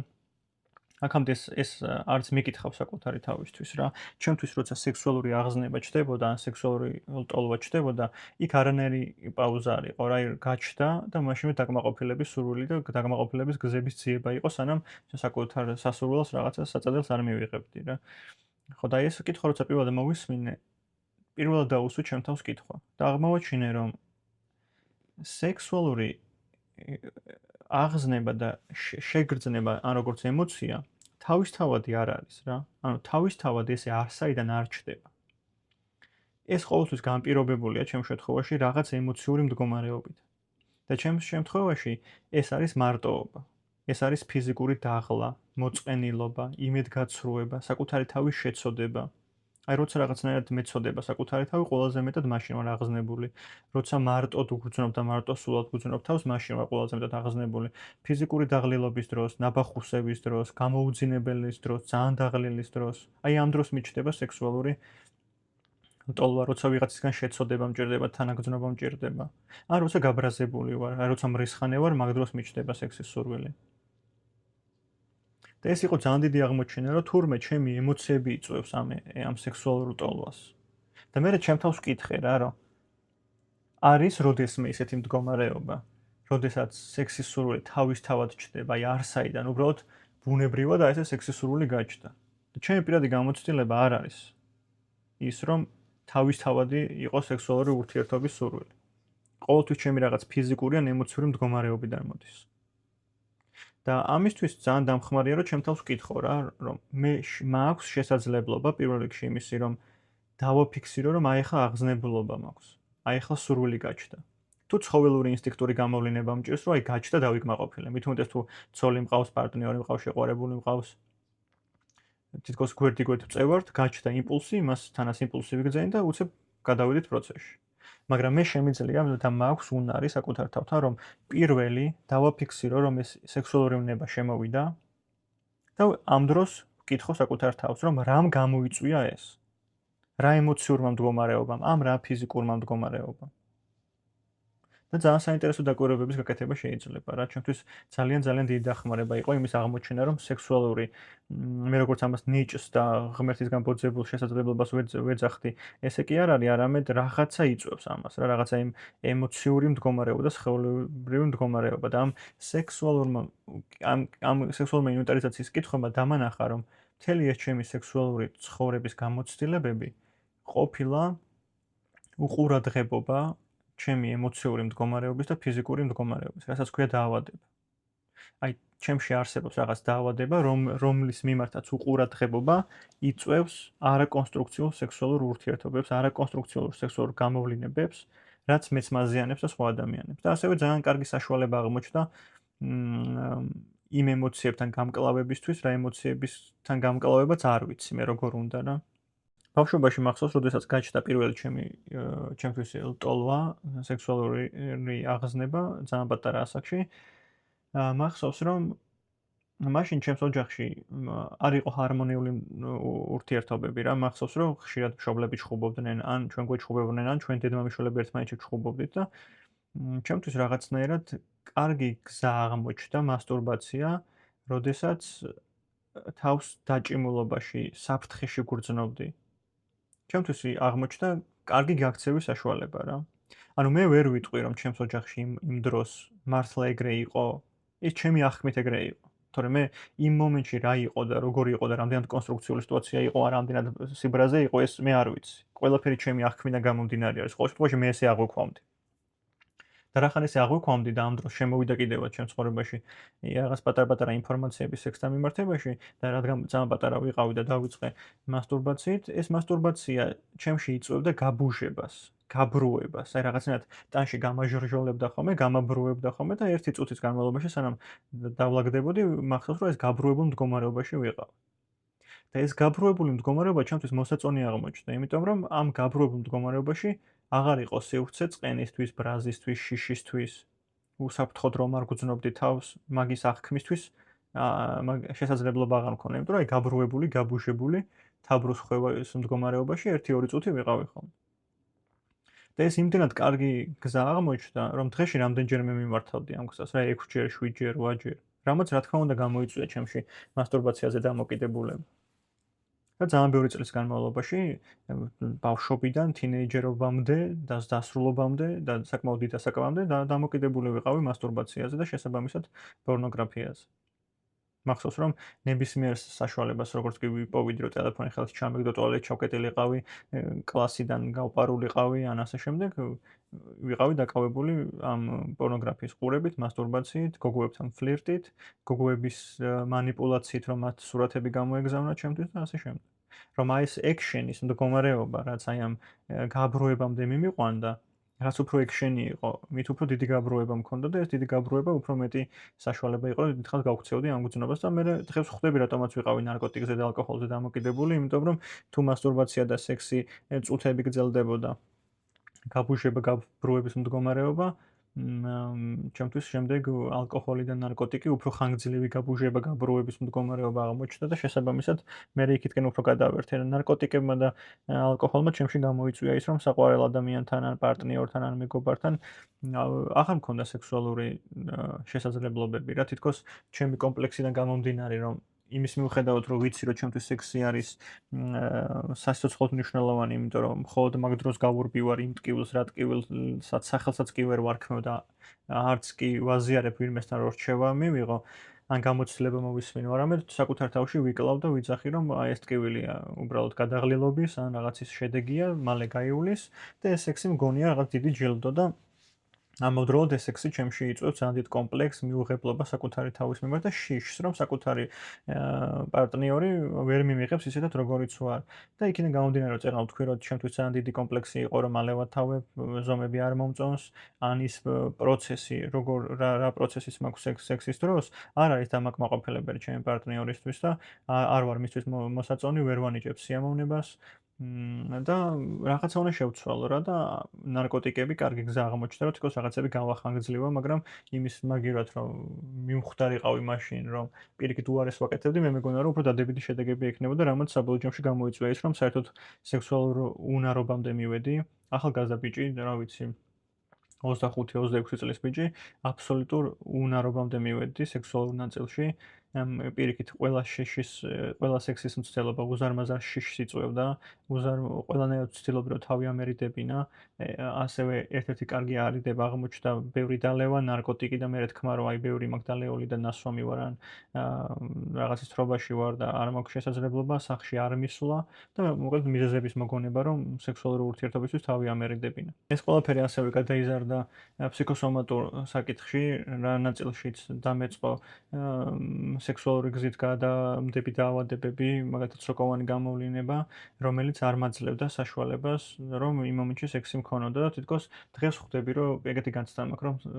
აქამდე ეს არც მიკითხავ საკუთარი თავისთვის რა. ჩემთვის როცა სექსუალური აღზნება ჩდებოდა, ან სექსუალური ლტოლვა ჩდებოდა, იქ არანაირი პაუზა არ იყო რა, გაჩნდა და მაშინვე დაკმაყოფილების სურვილი და დაკმაყოფილების გზების ძიება იყო, სანამ საკუთარ სასურველს რაღაცა საწადელს არ მივიღებდი რა. ხო და ეს კითხვა როცა პირველად მოვისმინე, პირველად დაუსვი ჩემ თავს კითხვა და აღმოვაჩინე რომ სექსუალური აღზნება და შეგრძნება ან როგორც ემოცია თავისთავადი არ არის რა. ანუ თავისთავად ესე არსაიდან არ ჩდება. ეს ყოველთვის განპირობებულია ჩემ შემთხვევაში რაღაც ემოციური მდგომარეობით. და ჩემ შემთხვევაში ეს არის მარტოობა. ეს არის ფიზიკური დაღლა, მოწყენილობა, იმედგაცრუება, საკუთარი თავის შეცოდება. აი როცა რაღაცნაირად მეცოდება საკუთარი თავი, ყველაზე მეტად მაშინ ვარ აღზნებული. როცა მარტოდ უგრძნობ და მარტო სულად ვუძნობ თავს, მაშინ ვარ ყველაზე მეტად აღზნებული. ფიზიკური დაღლილობის დროს, ნაბახუსების დროს, გამოუძინებელის დროს, ძალიან დაღლილის დროს. აი ამ დროს მიჩნდება სექსუალური ლტოლვა, როცა ვიღაცისგან შეცოდება მჭირდება, თანაგრძნობა მჭირდება. ან როცა გაბრაზებული ვარ, ან როცა მრისხანე ვარ, მაგ დროს მიჩნდება სექსის სურვილი. და ეს იყო ძალიან დიდი აღმოჩენა, რომ თურმე ჩემი ემოციები იწვევს ამ სექსუალურ ლტოლვას. და მე ჩემ თავს ვკითხე რა, რომ არის როდესმე ისეთი მდგომარეობა, როდესაც სექსის სურვილი თავისთავად ჩნდება, აი არსაიდან, უბრალოდ ბუნებრივად აი ესე სექსის სურვილი გაჩნდა. და ჩემი პირადი გამოცდილება არ არის ის, რომ თავისთავადი იყოს სექსუალური ურთიერთობის სურვილი. ყოველთვის ჩემი რაღაც ფიზიკური ან ემოციური მდგომარეობიდან მოდის. და ამისთვის ძალიან დამხმარია, რომ ჩემ თავს ვკითხო რა, რომ მე მაქვს შესაძლებლობა პირველ რიგში იმისი, რომ დავაფიქსირო, რომ აი ახლა აღზნებულობა მაქვს. აი ახლა სურვილი გაჩნდა. თუ ცხოველური ინსტინქტური გამოვლინება მჭირს, რომ აი გაჩნდა დავიკმაყოფილე. მით უმეტეს თუ ცოლი მყავს, პარტნიორი მყავს, შეყვარებული მყავს. თითქოს გვერდიგვერდ ვწევართ, გაჩნდა იმპულსი, იმას თანას იმპულსი ვიგრძენი და უცებ გადავიდით პროცესში. მაგრამ მე შემიძლია და მაქვს უნარი საკუთარ თავთან, რომ პირველი დავაფიქსირო, რომ ეს სექსუალური უნება შემოვიდა და ამ დროს ვკითხო საკუთარ თავს, რომ რამ გამოიწვია ეს? რა ემოციურმა მდგომარეობამ, ამ რა ფიზიკურმა მდგომარეობამ? და ძალიან საინტერესო დაკვირვებების გაკეთება შეიძლება რა. ჩემთვის ძალიან დიდი დახმარება იყო იმის აღმოჩენა, რომ სექსუალური მე როგორც ამას ნიჭს და ღმერთისგან ბოძებულ შესაძლებლობას ვეძახდი, ესე კი არ არის, არამედ რაღაცა იწვევს ამას რა, რაღაცა იმ ემოციური მდგომარეობა და სხეულებრივი მდგომარეობა და ამ სექსუალურმა ინვენტარიზაციის კითხვებმა დამანახა, რომ მთელი ეს ჩემი სექსუალური ცხოვრების გამოცდილებები ყოფილა უყურადღებობა ჩემი ემოციური მდგომარეობის და ფიზიკური მდგომარეობის, რასაც ქვია დაავადება. აი, ჩემში არსებობს რაღაც დაავადება, რომლის მიმართაც უყურადღებობა იწვევს არაკონსტრუქციულ სექსუალურ ურთიერთობებს, არაკონსტრუქციულ სექსუალურ გამოვლინებებს, რაც მეც მაზიანებს და სხვა ადამიანებს. და ასევე ძალიან კარგი საშუალება აღმოჩნდა იმ ემოციებთან გამკლავებისთვის, რა ემოციებისთან გამკლავებაც არ ვიცი მე როგორ უნდა რა. ბავშვობაში მახსოვს, როდესაც გაჩნდა პირველი ჩემთვის ლტოლვა, სექსუალური აღზნება, ძალიან პატარა ასაკში. მახსოვს, რომ მაშინ ჩემს ოჯახში არ იყო ჰარმონიული ურთიერთობები რა. მახსოვს, რომ ხშირად მშობლები ჩხუბობდნენ, ან ჩვენ გვეჩხუბებდნენ, ან ჩვენ დედმამიშვილები ერთმანეთში ჩხუბობდით და ჩემთვის რაღაცნაირად კარგი გზა აღმოჩნდა მასტურბაცია, როდესაც თავს დაჭიმულობაში, საფრთხეში გრძნობდი. ჩემთვის აღმოჩნდა კარგი გაქცევის საშუალება რა. ანუ მე ვერ ვიტყვი რომ ჩემს ოჯახში იმ დროს მართლა ეგრე იყო, ის ჩემი აღქმით ეგრე იყო. თორემ მე იმ მომენტში რა იყო და როგორი იყო და რამდენად კონსტრუქციული სიტუაცია იყო, რამდენად სიბრაზე იყო, ეს მე არ ვიცი. ყველაფერი ჩემი აღქმიდან გამომდინარე არის. ყოველ შემთხვევაში მე ესე აღვიქვამდი. და რახან ესე აღვიქვამდი და ამ დროს შემოვიდა კიდევაც ჩემ ცხოვრებაში რაღაც პატარ-პატარა ინფორმაციები სექსთან მიმართებაში და რადგან ძალიან პატარა ვიყავი და დავიწყე მასტურბაციით, ეს მასტურბაცია ჩემში იწვევდა გაბუჟებას, გაბრუებას, აი რაღაცნაირად ტანში გამაჟრჟოლებდა ხოლმე, გამაბრუებდა ხოლმე და ერთი წუთის განმავლობაში სანამ დავლაგდებოდი, მახსოვს რომ ეს გაბრუებულ მდგომარეობაში ვიყავ. და ეს გაბრუებული მდგომარეობა ჩემთვის მოსაწონი აღმოჩნდა, იმიტომ რომ ამ გაბრუებულ მდგომარეობაში აღარ იყო სივრცე წყენისთვის, ბრაზისთვის, შიშისთვის, უსაფრთხოდ რომ არ გძნობდი თავს, მაგის აღქმისთვის შესაძლებლობა აღარ მქონია, იმიტომ რომ აი გაბრუებული, გაბუჟებული, თაბრუს ხვევის მდგომარეობაში 1-2 წუთი ვიყავი ხოლმე. და ეს იმდენად კარგი გზა აღმოჩნდა, რომ დღეში რამდენჯერმე მიმართავდი ამ გზას, რა 6 ჯერ, 7 ჯერ, 8 ჯერ. რამაც რა თქმა უნდა გამოიწვია ჩემში მასტურბაციაზე დამოკიდებულება. და ძალიან ბევრი წლის განმავლობაში ბავშვობიდან თინეიჯერობამდე და დასრულობამდე და საკმაოდ დიდ ასაკობამდე დამოკიდებული ვიყავი მასტურბაციაზე და შესაბამისად პორნოგრაფიაზე. მახსოვს რომ ნებისმიერ საშუალებას როგორც კი ვიპოვიდი რომ ტელეფონი ხელში ჩამეგდო ტუალეტში ჩავკეტილიყავი კლასიდან გავყარულიყავი ან ასე შემდეგ ვიყავი დაკავებული ამ პორნოგრაფიის ყურებით, მასტურბაციით, გოგოებთან ფლირტით, გოგოების მანიპულაციით რომ მათ სურათები გამოეგზავნათ ჩემთვის და ასე შემდეგ. რომ აი ეს ექშენის მდგომარეობა რაც აი ამ გაბრუებამდე მიმიყვანდა რაც უფრო ექშენი იყო, მით უფრო დიდი გაბრუება მქონდა და ეს დიდი გაბრუება უფრო მეტი საშუალება იყო, რომ დიდხანს გავქცევდი ამ გრძნობას და მე დღეს ხვდები რატომაც ვიყავი ნარკოტიკზე და ალკოჰოლზე დამოკიდებული, იმიტომ რომ თუ მასტურბაცია და სექსი წუთები გრძელდებოდა, გაბუჟება, გაბრუების მდგომარეობა, ჩემთვის შემდეგ ალკოჰოლი და ნარკოტიკი უფრო ხანგრძლივი გაბუჟება, გაბრუების მდგომარეობა აღმოჩნდა და შესაბამისად მე იქითკენ უფრო გადავერთე. ნარკოტიკებმა და ალკოჰოლმა ჩემში გამოიწვია ის, რომ საყვარელ ადამიანთან ან პარტნიორთან ან მეგობართან აღარ მქონდა სექსუალური შესაძლებლობები, რა თითქოს ჩემი კომპლექსიდან გამომდინარე, რომ იმის მიუხედავად რომ ვიცი რომ ჩემთვის სექსი არის სასიცოცხლოდ მნიშვნელოვანი, იმიტომ რომ მხოლოდ მაგ დროს გავურბივარ იმ ტკივილს, რა ტკივილსაც სახელსაც კი ვერ ვარქმევ და არც კი ვაზიარებ ვინმესთან რომ რჩევა მივიღო, ან გამოცდილება მოვისმინო, არამედ საკუთარ თავში ვიკლავ და ვიცახი რომ აი ეს ტკივილია უბრალოდ გადაღლილობის ან რაღაცის შედეგია, მალე გაივლის და ეს სექსი მგონია რაღაც დიდი ჯილდო და ამავდროულად ეს სექსი ჩემში იწვევს ძალიან დიდ კომპლექსს, მიუღებლობა საკუთარი თავის მიმართ და შიშს, რომ საკუთარი პარტნიორი ვერ მიმიღებს ისედაც როგორიც ვარ. და იქიდან გამომდინარე, რომ წერალ ვთქვი, რომ ჩემთვის ძალიან დიდი კომპლექსი იყო, რომ მალე ვათავებ, ზომები არ მომწონს, ან ის პროცესი, რა პროცესის მაქვს სექსის დროს, არ არის დამაკმაყოფილებელი ჩემი პარტნიორისთვის და არ ვარ მისთვის მოსაწონი, ვერ ვანიჭებ სიამოვნებას. და რაღაცა უნდა შევცვალო რა და ნარკოტიკები კარგი გზა აღმოჩნდა რომ თქოს რაღაცები გავახანგრძლივო, მაგრამ იმის მაგივრად რომ მიმხვდარიყავი მაშინ რომ პირიქით უარეს ვაკეთებდი, მე მეგონა რომ უფრო დადებითი შედეგები ექნებოდა, რამაც საბოლოო ჯამში გამოიწვია ის რომ საერთოდ სექსუალურ უნარობამდე მივედი, ახალგაზრდა ბიჭი, რა ვიცი 25-26 წლის ბიჭი, აბსოლუტურ უნარობამდე მივედი სექსუალურ ნაწილში. პირიქით ყველა სექსის მცდელობა უზარმაზარ შიშს იწვევდა, ყველანაირად ვცდილობ რომ თავი ამერიდებინა, ასევე ერთ-ერთი კარგი არიდება აღმოჩნდა ბევრი დალევა, ნარკოტიკი და მე თქმა რომ აი ბევრი მაგ დალეული და ნასვამი ვარ ან რაღაცის თრობაში ვარ და არ მაქვს შესაძლებლობა სახში არ მისვლა და მოკლედ მიზეზების მოგონება რომ სექსუალური ურთიერთობისთვის თავი ამერიდებინა. ეს ყველაფერი ასევე გადაიზარდა ფსიქოსომატურ საკითხში, რა ნაწილშიც დამეწყო სექსუალური გზით გადამდები დაავადებები, მაგალითად სოკოვანი გამოვლინება, რომელიც არ მაძლევდა საშუალებას, რომ იმ მომენტში სექსი მქონოდა და თითქოს დღეს ხვდები, რომ ეგეთი განცდა მაქვს,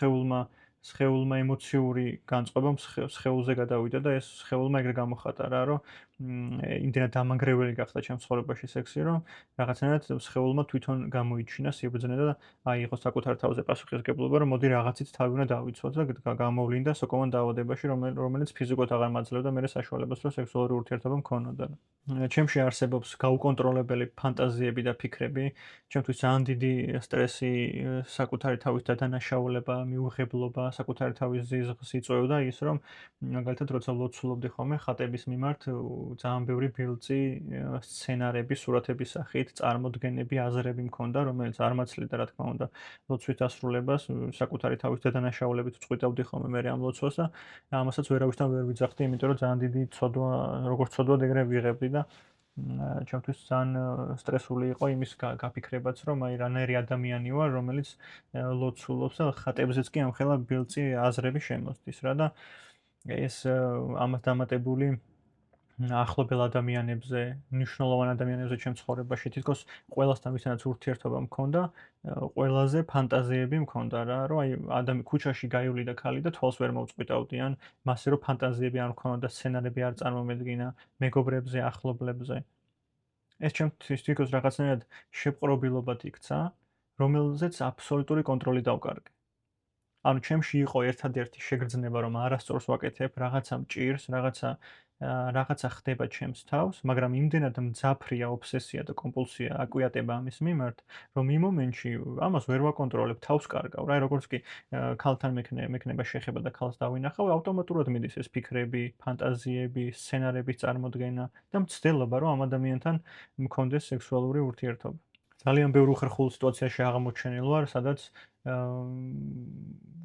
რომ სხეულმა ემოციური განწყობა სხეულზე გადავიდა და ეს სხეულმა ეგრე გამოხატარა, რომ იმდენად დამანგრეველი გახდა ჩემს ცხოვრებაში სექსი, რომ რაღაცნაირად სხეულმა თვითონ გამოიჩინა სიბრძნე და აიღო საკუთარ თავზე პასუხისმგებლობა, რომ მოდი რაღაცით თავი უნდა დავიცვათ და გამოვლინდა სოკოვან დაავადებაში, რომელიც ფიზიკურად აღარ მაძლევდა მე საშუალებას, რომ სექსუალური ურთიერთობა მქონოდა. ჩემში არსებობს გაუკონტროლებელი ფანტაზიები და ფიქრები, ჩემთვის ძალიან დიდი სტრესი, საკუთარი თავის დადანაშაულება, მიუღებლობა, საკუთარი თავის ზიზღს იწვევდა ის, რომ მაგალითად როცა ლოცულობდი ხოლმე ხატების მიმართ, ძალიან ბევრი ბილწი სცენარები, სურათების სახით, წარმოდგენები, აზრები მქონდა, რომელიც არ მაცლიდა რა თქმა უნდა ლოცვის დასრულებას, საკუთარი თავის დადანაშაულებით წყვიტავდი ხოლმე მე ამ ლოცვას და ამასაც ვერავისთან ვერ ვიძახდი, იმიტომ რომ ძალიან დიდი ცოდვა, როგორც ცოდვა ეგრე ვიღებდი და ჩემთვის ძალიან სტრესული იყო იმის გაფიქრებაც, რომ აი რანაირი ადამიანი ვარ, რომელიც ლოცულობს და ხატებზეც კი ამხელა ბილწი აზრები შემოსდის რა და ეს ამას დამატებული ახლობელ ადამიანებზე, მნიშვნელოვან ადამიანებზე ჩემს ცხოვრებაში თითქოს ყველასთან ვისთანაც ურთიერთობა მქონდა, ყველაზე ფანტაზიები მქონდა რა, რომ აი ქუჩაში გაივლიდა ქალი და თვალს ვერ მოვწყვიტავდი ან მასე რომ ფანტაზიები არ მქონდა, სცენარები არ წარმომედგინა მეგობრებზე, ახლობლებზე. ეს ჩემთვის თითქოს რაღაცნაირად შეპყრობილობად იქცა, რომელზეც აბსოლუტური კონტროლი დავკარგე. ანუ ჩემში იყო ერთადერთი შეგრძნება, რომ არასწორს ვაკეთებ, რაღაცა მჭირს, რაღაცა რაღაცა ხდება ჩემს თავს, მაგრამ იმდენად მძაფრია ობსესია და კომპულსია, აკვიატება ამის მიმართ, რომ იმ მომენტში ამას ვერ ვაკონტროლებ, თავს კარგავ რა, როგორც კი ქალთან მექნება შეხება და ქალს დავინახავ, ავტომატურად მიდის ეს ფიქრები, ფანტაზიები, სცენარების წარმოდგენა და მცდელობა, რომ ამ ადამიანთან მქონდეს სექსუალური ურთიერთობა. ძალიან ბევრ უხერხულ სიტუაციაში აღმოჩენილ ვარ, სადაც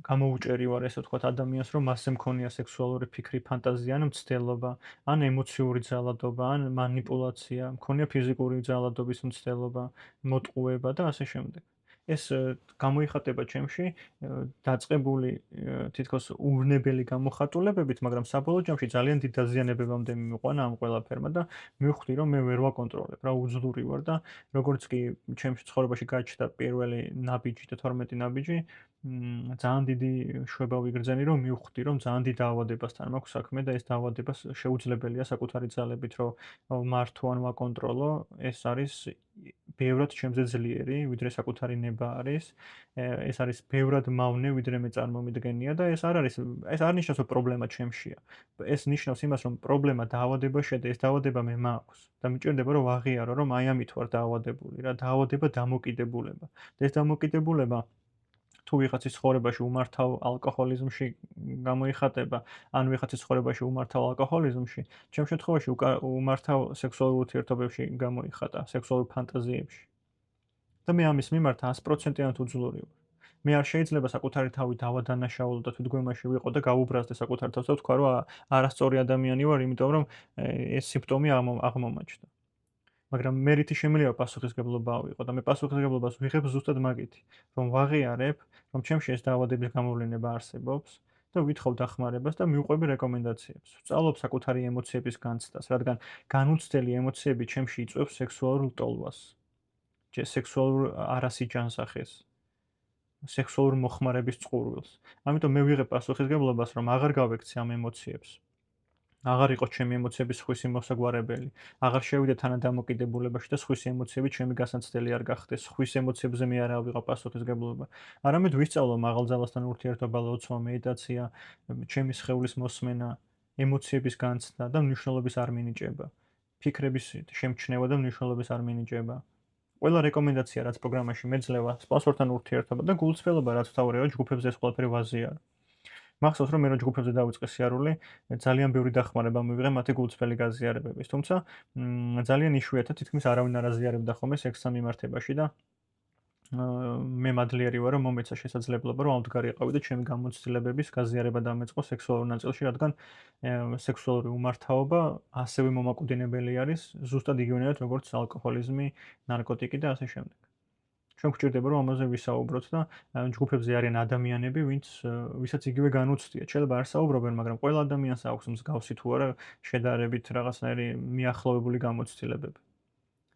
გამოუჭერი ვარ, ესე ვთქვათ, ადამიანს, რომ მასზე მქონია სექსუალური ფიქრი, ფანტაზია, ან მცდელობა, ან ემოციური ძალადობა, ან манипуляция, მქონია ფიზიკური ძალადობის მცდელობა, მოტყუება და ასე შემდეგ. ეს გამოიხატება ჩემში დაწყებული თითქოს უვნებელი გამოხატულებებით, მაგრამ საბოლოო ჯამში ძალიან დიდ დაზიანებებამდე მიყვანა ამ ყველაფერმა და მივხვდი, რომ მე ვერ ვაკონტროლებ რა, უძლური ვარ და როგორც კი ჩემს ცხოვრებაში გაჩნდა პირველი ნაბიჯი და 12 ნაბიჯი, ძალიან დიდი შვება ვიგრძენი, რომ მივხვდი, რომ ძალიან დიდ დაავადებასთან მაქვს საქმე და ეს დაავადება შეუძლებელია საკუთარი ძალებით რომ მართო ან ვაკონტროლო, ეს არის ბევრად ჩემზე ძლიერი, ვიდრე საკუთარი ნება არის. ეს არის ბევრად მავნე, ვიდრე მე წარმომიდგენია და ეს არ ნიშნავს, რომ პრობლემა ჩემშია. ეს ნიშნავს იმას, რომ პრობლემა დაავადებაშია და ეს დაავადება მე მაქვს და მიჭირდება რომ ვაღიარო, რომ აი ამით ვარ დაავადებული რა, დაავადება დამოკიდებულება. და ეს დამოკიდებულება თუ ვიღაცის ცხოვრებაში უმართავ ალკოჰოლიზმში გამოიხატება, ან ვიღაცის ცხოვრებაში უმართავ ალკოჰოლიზმში, ჩემ შემთხვევაში უმართავ სექსუალურ ურთიერთობებში გამოიხატა, სექსუალურ ფანტაზიებში. და მე ამის მიმართ 100%-იანად უძლური ვარ. მე არ შეიძლება საკუთარი თავი დავადანაშაულო და თვითგვემაში ვიყო და გავუბრაზდე საკუთარ თავს და ვთქვა, რომ არასწორი ადამიანი ვარ, იმიტომ რომ ეს სიმპტომი აღმომაჩნდა. მაგრამ მერითი შემიძლია პასუხისგებლობა ავიღო და მე პასუხისგებლობას ვიღებ ზუსტად მაგით, რომ ვაღიარებ, რომ ჩემში ეს დაავადების გამოვლინება არსებობს და ვითხოვ დახმარებას და მივყვები რეკომენდაციებს. ვსწავლობ საკუთარი ემოციების განცდას, რადგან განუცდელი ემოციები ჩემში იწვევს სექსუალურ ლტოლვას, სექსუალურ არასიჯანსახეს, სექსუალურ მოხმარების წყურვილს. ამიტომ მე ვიღებ პასუხისგებლობას, რომ აღარ გავექცე ამ ემოციებს. აღარ იყოს ჩემი ემოციების სხვისი მოსაგვარებელი, აღარ შევიდე თანადამოკიდებულებაში და სხვისი ემოციები ჩემი გასაცდელი არ გახდეს, სხვის ემოციებზე მე არ ავიღო პასუხისგებლობა. არამედ ვისწავლო მაღალძალასთან ურთიერთობა, ლოცვა, მედიტაცია, ჩემი სხეულის მოსმენა, ემოციების განცდა და მნიშვნელობის არ მინიჭება, ფიქრების შემჩნევა და მნიშვნელობის არ მინიჭება. ყველა რეკომენდაცია, რაც პროგრამაში მეძლევა, სპონსორთან ურთიერთობა და გულწრფელობა, რაც თავრეო ჯგუფებზე ეს ყველაფერი ვაზიარო. მახსოვს რომ მე რო ჯგუფებზე დავიწყე სიარული, ძალიან ბევრი დახმარება მივიღე მათი გულწრფელი გაზიარებების. თუმცა ძალიან იშვიათად თითქმის არავინ არ აზიარებდა ხოლმე სექსთან მიმართებაში და მე მადლიერი ვარ რომ მომეცა შესაძლებლობა რომ ამდგარი იყავი და ჩემი გამოცდილებების გაზიარება დამეწყო სექსუალურ ნაწილში, რადგან სექსუალური უმართავობა ასევე მომაკვდინებელი არის ზუსტად იგივენად როგორც ალკოჰოლიზმი, ნარკოტიკი და ასე შემდეგ. ჩვენ გვჭირდება რომ ამაზე ვისაუბროთ და ჯგუფებზე არიან ადამიანები, ვისაც იგივე განუცდია. შეიძლება არ საუბრობენ, მაგრამ ყველა ადამიანს აქვს მსგავსი თუ არა შედარებით რაღაცნაირი მიახლოვებული გამოცდილებები.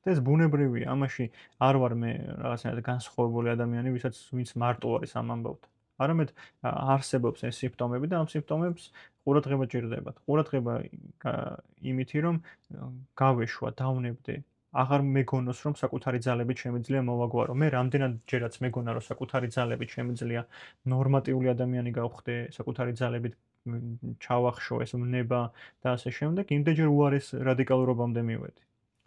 და ეს ბუნებრივია, ამაში არ ვარ მე რაღაცნაირად განსხვავებული ადამიანი, ვინც მარტო არის ამ ამბავთან. არამედ არსებობს ეს სიმპტომები და ამ სიმპტომებს ყურადღება ჭირდებათ. ყურადღება იმითი რომ გავეშვა, დავნებდე აღარ მეგონოს რომ საკუთარი ძალებით შემიძლია მოვაგვარო. მე რამდენადჯერაც მეგონა რომ საკუთარი ძალებით შემიძლია ნორმატიული ადამიანი გავხდე, საკუთარი ძალებით ჩავახშო ეს მნება და ასე შემდეგ, იმდენჯერ უარეს რადიკალურობამდე მივედი.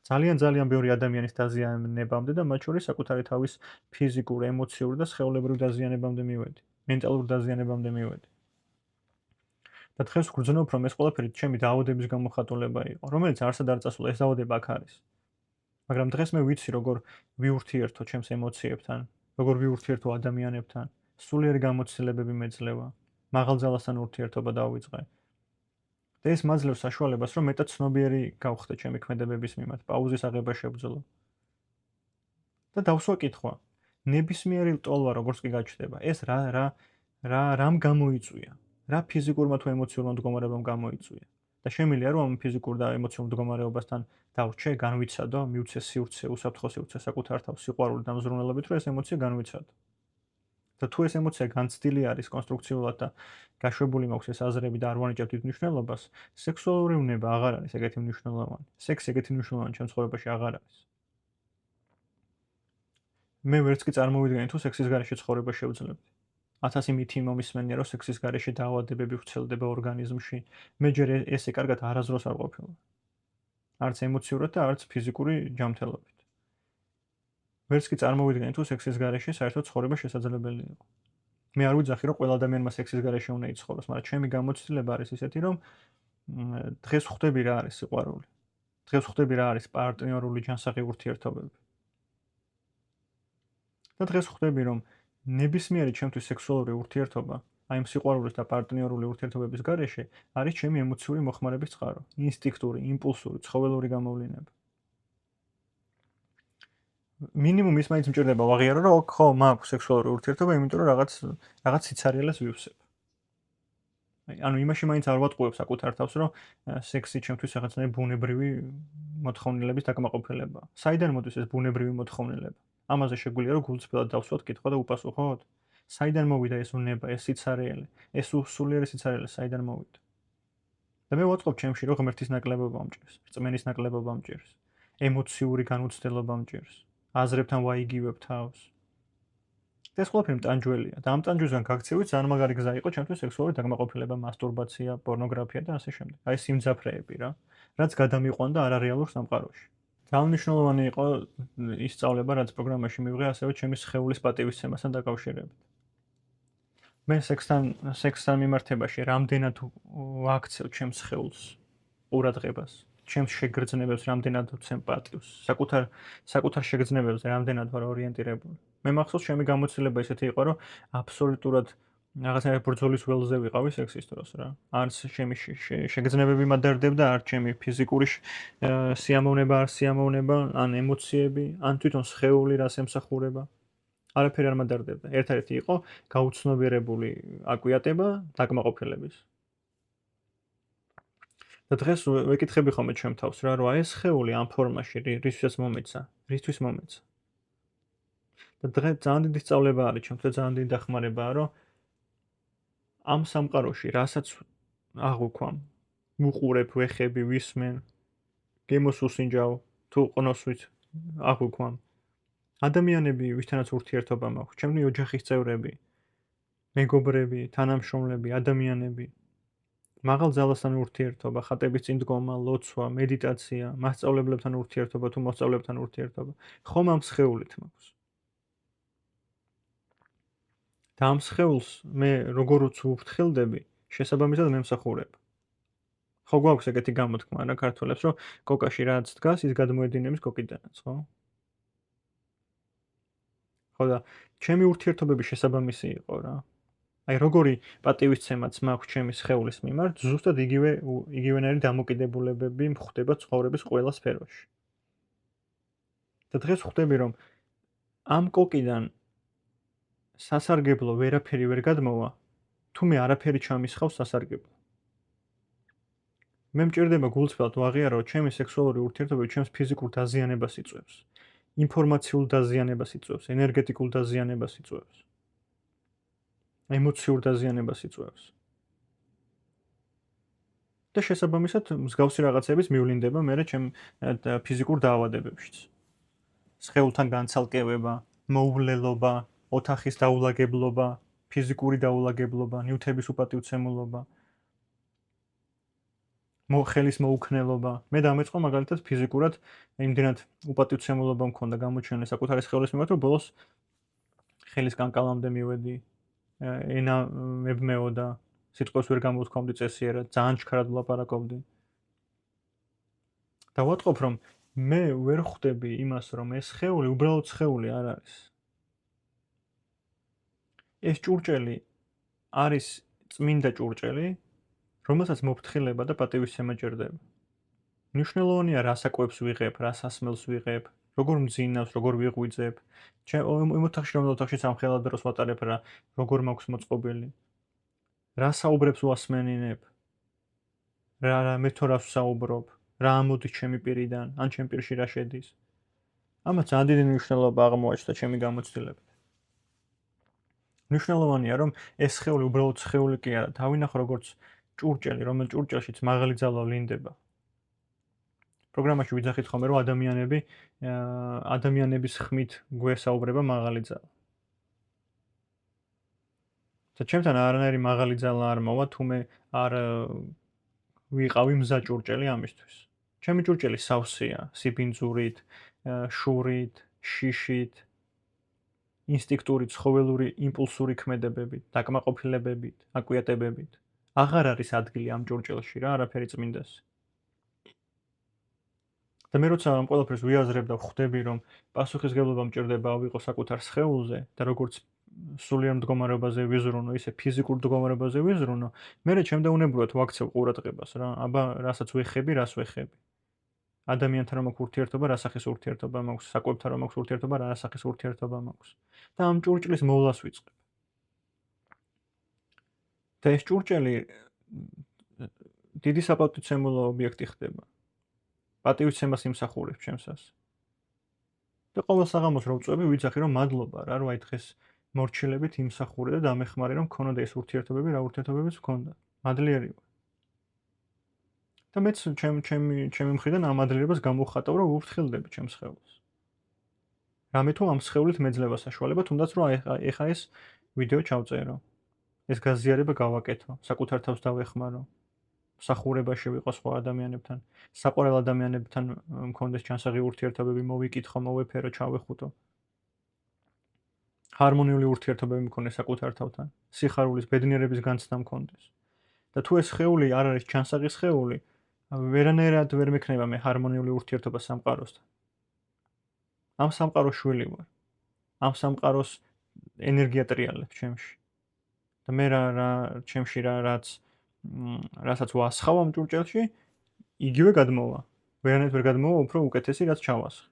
ძალიან ბევრი ადამიანის დაზიანებამდე და მათ შორის საკუთარი თავის ფიზიკურ, ემოციურ და სხეულებრივ დაზიანებამდე მივედი. მენტალურ დაზიანებამდე მივედი. და დღეს ვგრძნობ რომ ეს ყველაფერი ჩემი დაავადების გამოხატულება იყო, რომელიც არსად არ წასულა, ეს დაავადება აქ არის. მაგრამ დღეს მე ვიცი როგორ ვიურთიერთო ჩემს ემოციებთან, როგორ ვიურთიერთო ადამიანებთან, სულიერი გამოცდილებები მეძლევა, მაღალძალასთან ურთიერთობა დავიწყე. და ეს მაძლევს საშუალებას, რომ მეტად ცნობიერი გავხდე ჩემი ქმედებების მიმართ, პაუზის აღება შევძლო. და დავსვა კითხვა, ნებისმიერი ლტოლვა როგორც კი გაჩნდება, ეს რამ გამოიწვია? რა ფიზიკურმა თუ ემოციურმა მდგომარეობამ გამოიწვია? და შემიძლია რომ ამ ფიზიკურ და ემოციურ მდგომარეობასთან დავრჩე, განვიცადო, მივცე სივრცე, უსაფრთხო სივრცე საკუთარ თავს სიყვარული და მზრუნველობით, რომ ეს ემოცია განვიცადო. და თუ ეს ემოცია განცდილი არის კონსტრუქციულად და გაშვებული მაქვს ეს აზრები და არ ვანიჭებ დიდ მნიშვნელობას, სექსუალური უნება აღარ არის ეგეთი მნიშვნელოვანი. სექსი ეგეთი მნიშვნელოვანი ჩემ ცხოვრებაში აღარ არის. მე ვერც კი წარმოვიდგენი თუ სექსის გარეშე ცხოვრება შევძლებდი. 1000 მითი მომისმენია, რომ სექსის გარეშე დაავადებები ვრცელდება ორგანიზმში. მე ჯერ ესე კარგად არასდროს არ ყოფილა. არც ემოციურად და არც ფიზიკური ჯანმრთელობით. ვერც კი წარმოვიდგენი თუ სექსის გარეშე საერთოდ ცხოვრება შესაძლებელი იყო. მე არ ვიძახი, რომ ყველა ადამიანმა სექსის გარეშე უნდა იცხოვროს, მაგრამ ჩემი გამოცდილება არის ისეთი, რომ დღეს ხვდები რა არის სიყვარული. დღეს ხვდები რა არის პარტნიორული ჯანსაღი ურთიერთობები. და დღეს ხვდები, რომ ნებისმიერი ჩემთვის სექსუალური ურთიერთობა, აი ამ სიყვარულის და პარტნიორული ურთიერთობების გარეშე არის ჩემი ემოციური მოხმარების წყარო, ინსტინქტური, იმპულსური, ცხოველური გამოვლინება. მინიმუმ ის მაინც მჭირდება ვაღიარო, რომ ხო, მაქვს სექსუალური ურთიერთობა, იმიტომ რომ რაღაც სიცარიელეს ვივსებ. ანუ იმაში მაინც არ ვატყუებ საკუთარ თავს, რომ სექსი ჩემთვის რაღაცნაირი ბუნებრივი მოთხოვნილების დაკმაყოფილება. საიდან მოდის ეს ბუნებრივი მოთხოვნილება? ამაზე შეგვიძლია რომ გულწრფელად დავსვათ კითხვა და უპასუხოთ. საიდან მოვიდა ეს უნება, ეს სიცარიელე, ეს სულიერი სიცარიელე საიდან მოვიდა? და მე ვაწყობ ჩემში რომ ღმერთის ნაკლებობა მჭირს, რწმენის ნაკლებობა მჭირს, ემოციური განუცდელობა მჭირს, აზრებთან ვაიგივებ თავს. ეს ყველაფერი მტანჯველია და ამ ტანჯვისგან გაქცევით ძალიან მაგარი გზა იყო ჩემთვის სექსუალური დაკმაყოფილება, მასტურბაცია, პორნოგრაფია და ასე შემდეგ. აი სიმძაფრეები რა, რაც გადამიყვანდა არარეალურ სამყაროში. ძალიან მნიშვნელოვანი იყო ის სწავლება, რაც პროგრამაში მივიღე, ასევე ჩემი სხეულის პატივისცემასთან დაკავშირებით. მე სექსთან მიმართებაში რამდენად ვაქცევ ჩემს სხეულს, ყურადღებას, ჩემს შეგრძნებებს რამდენად ვცემ პატივს, საკუთარ შეგრძნებებზე რამდენად ვარ ორიენტირებული. მე მახსოვს ჩემი გამოცდილება ისეთი იყო, რომ აბსოლუტურად რაღაცნაირად ბრძოლის ველზე ვიყავი სექსის დროს რა. არც ჩემი შეგრძნებები მადარდებდა, არც ჩემი ფიზიკური სიამოვნება, არ სიამოვნება, ან ემოციები, ან თვითონ სხეული რას ემსახურება. არაფერი არ მადარდებდა. ერთ-ერთი იყო გაუცნობიერებული აკვიატება დაკმაყოფილების. და დღეს ვეკითხები ხოლმე ჩემ თავს რა, რომ აი ეს სხეული ამ ფორმაში რისთვისაც მომეცა, რისთვის მომეცა. და დღეს ძალიან დიდი სწავლება არის ჩემთვის, ძალიან დიდი დახმარებაა, რომ ამ სამყაროში რასაც აღვქვამ, ვუყურებ, ვეხები, ვისმენ, გემოსუსინჯავ, თუ ყნოსვით აღვქვამ. ადამიანები, ვისთანაც ურთიერთობა მაქვს, ჩემი ოჯახის წევრები, მეგობრები, თანამშრომლები, ადამიანები, მაღალ ძალასთან ურთიერთობა, ხატების წინ დგომა, ლოცვა, მედიტაცია, მასწავლებლებთან ურთიერთობა თუ მოსწავლებთან ურთიერთობა, ხომ ამ სხეულით მაქვს. და ამ სხეულს მე როგორიც ვუფრთხილდები, შესაბამისად მემსახურებ. ხო გვაქვს ეგეთი გამოთქმა რა ქართველებს, რომ კოკაში რაც დგას, ის გადმოედინებს კოკიდანაც, ხო? ხო და ჩემი ურთიერთობები შესაბამისი იყო რა. აი როგორი პატივისცემაც მაქვს ჩემი სხეულის მიმართ, ზუსტად იგივენაირი დამოკიდებულებები მხვდება ცხოვრების ყველა სფეროში. და დღეს ხვდები, რომ ამ კოკიდან სასარგებლო ვერაფერი ვერ გადმოვა, თუ მე არაფერი ჩამისხავს სასარგებლო. მე მჭირდება გულწრფელად ვაღიარო, რომ ჩემი სექსუალური ურთიერთობები ჩემს ფიზიკურ დაზიანებას იწვევს, ინფორმაციულ დაზიანებას იწვევს, ენერგეტიკულ დაზიანებას იწვევს, ემოციურ დაზიანებას იწვევს. და შესაბამისად მსგავსი რაღაცების მივლინდება მე ჩემ ფიზიკურ დაავადებებშიც. სხეულთან განცალკევება, მოულელობა, ოთახის დაულაგებლობა, ფიზიკური დაულაგებლობა, ნივთების უპატივცემულობა, ხელის მოუქნელობა. მე დამეწყო მაგალითად ფიზიკურად იმდენად უპატივცემულობა მქონდა გამოჩენილი საკუთარი სხეულის მიმართ, რომ ბოლოს ხელის კანკალამდე მივედი, ენა მებმეოდა, სიტყვებს ვერ გამოვთქვამდი წესიერად, ძალიან ჩქარად ვლაპარაკობდი. და ვატყობ, რომ მე ვერ ხვდები იმას, რომ ეს სხეული უბრალოდ სხეული არ არის. ეს ჭურჭელი არის წმინდა ჭურჭელი, რომელსაც მოფრთხილება და პატივისცემა ჭირდება. მნიშვნელოვანია რა საკვებს ვიღებ, რა სასმელს ვიღებ, როგორ მძინავს, როგორ ვიღვიძებ. იმ ოთახში რომ ოთახში სამხელად დროს ვატარებ რა, როგორ მაქვს მოწყობილი. რა საუბრებს ვასმენინებ. რა მე თორ რას ვსაუბრობ, რა ამოდის ჩემი პირიდან, ან ჩემ პირში რა შედის. ამას ძალიან დიდი მნიშვნელობა აღმოაჩნდა ჩემი გამოცდილებით. მნიშვნელოვანია რომ ეს სხეული უბრალოდ სხეული კი არა, დავინახო როგორც ჭურჭელი, რომელიც ჭურჭელშიც მაღალი ძალა ვლინდება. პროგრამაში ვიძახით ხოლმე რომ ადამიანების ხმით გვესაუბრება მაღალი ძალა. და ჩემთან არანაირი მაღალი ძალა არ მოვა, თუ მე არ ვიყავი მზა ჭურჭელი ამისთვის. ჩემი ჭურჭელი სავსეა, სიბინძურით, შურით, შიშით, ინსტინქტური, ცხოველური, იმპულსური ქმედებებით, დაკმაყოფილებებით, აკვიატებებით. აღარ არის ადგილი ამ ჭურჭელში რა, არაფერი წმინდას. და მე როცა ამ ყველაფერს ვიაზრებ და ვხვდები, რომ პასუხისგებლობა მჭირდება ავიღო საკუთარ სხეულზე და როგორც სულიერ მდგომარეობაზე ვიზრუნო, ისე ფიზიკურ მდგომარეობაზე ვიზრუნო, მერე ჩემდაუნებურად ვაქცევ ყურადღებას რა, აბა რასაც ვეხები, რას ვეხები. ადამიანთან რომ აქვს ურთიერთობა, რა სახის ურთიერთობა მაქვს, საკვებთან რომ აქვს ურთიერთობა, რა სახის ურთიერთობა მაქვს. და ამ ჭურჭლის მოვლას ვიწყებ. და ეს ჭურჭელი დიდი საპატივცემულო ობიექტი ხდება. პატივისცემას იმსახურებს ჩემსას. და ყოველ საღამოს რო ვწვევი, ვიცახი რომ მადლობა რა, რომ აი დღეს მორჩილებით იმსახურე და დამეხმარე რომ ქონოდა ეს ურთიერთობები, რა ურთიერთობებიც ჰქონდა. მადლიერი ვარ. და მეც ჩემი მხრიდან ამ მადლიერებას გამოვხატავ, რომ ვუფრთხილდები ჩემს სხეულს. რამე თუ ამ სხეულით მეძლევა საშუალება, თუნდაც რომ ეხა ეს ვიდეო ჩავწერო. ეს გაზიარება გავაკეთო, საკუთარ თავს დავეხმარო. მსახურებაში ვიყო სხვა ადამიანებთან, საყვარელ ადამიანებთან მქონდეს ჩანსაღი ურთიერთობები, მოვიკითხო, მოვეფერო, ჩავეხუტო. ჰარმონიული ურთიერთობები მქონდეს საკუთარ თავთან, სიხარულის, ბედნიერების განცდა მქონდეს. და თუ ეს სხეული არ არის ჩანსაღი სხეული, ვერანაირად ვერ მექნება მე ჰარმონიული ურთიერთობა სამყაროსთან. ამ სამყაროს შვილი ვარ. ამ სამყაროს ენერგია ტრიალებს ჩემში. და მე რა ჩემში რასაც ვასხავ ამ ჭურჭელში, იგივე გადმოვა. ვერანაირად ვერ გადმოვა, უფრო უკეთესი რაც ჩავასხე.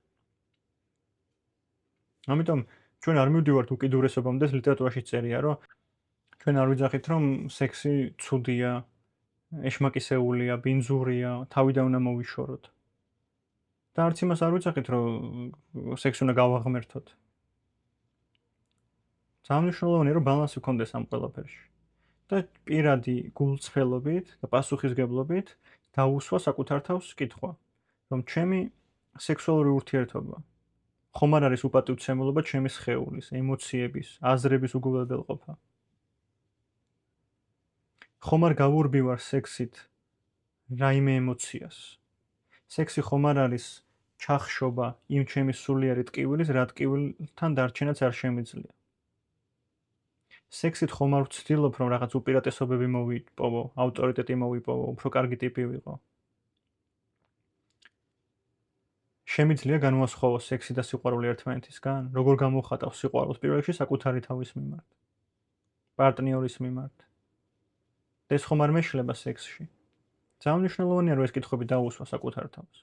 ამიტომ ჩვენ არ მივდივართ უკიდურესობამდე, ლიტერატურაში წერია, რომ ჩვენ არ ვიძახით, რომ სექსი ცუდია, ეშმაკისეულია, ბინძურია, თავიდან უნდა მოვიშოროთ. და არც იმას არ ვიძახით, რომ სექსი უნდა გავაღმერთოთ. ძალიან მნიშვნელოვანია, რომ ბალანსი გქონდეს ამ ყველაფერში. და პირადი გულწრფელობით და პასუხისგებლობით დაუსვა საკუთარ თავს კითხვა, რომ ჩემი სექსუალური ურთიერთობა ხომ არ არის უპატივცემულობა ჩემი სხეულის, ემოციების, აზრების უგულებელყოფა. ხომ არ გავურბივარ სექსით რაიმე ემოციას. სექსი ხომ არ არის ჩახშობა იმ ჩემი სულიერი ტკივილის, რა ტკივილთან დარჩენაც არ შემიძლია. სექსით ხომ არ ვცდილობ, რომ რაღაც უპირატესობები მოვიპოვო, ავტორიტეტი მოვიპოვო, უფრო კარგი ტიპი ვიყო. შემიძლია განვასხვაო სექსი და სიყვარული ერთმანეთისგან? როგორ გამოვხატავ სიყვარულს პირველ რიგში საკუთარი თავის მიმართ, პარტნიორის მიმართ? ეს ხომ არ მეშლება სექსში. ძალიან მნიშვნელოვანია, რომ ეს კითხვები დაუსვა საკუთარ თავს.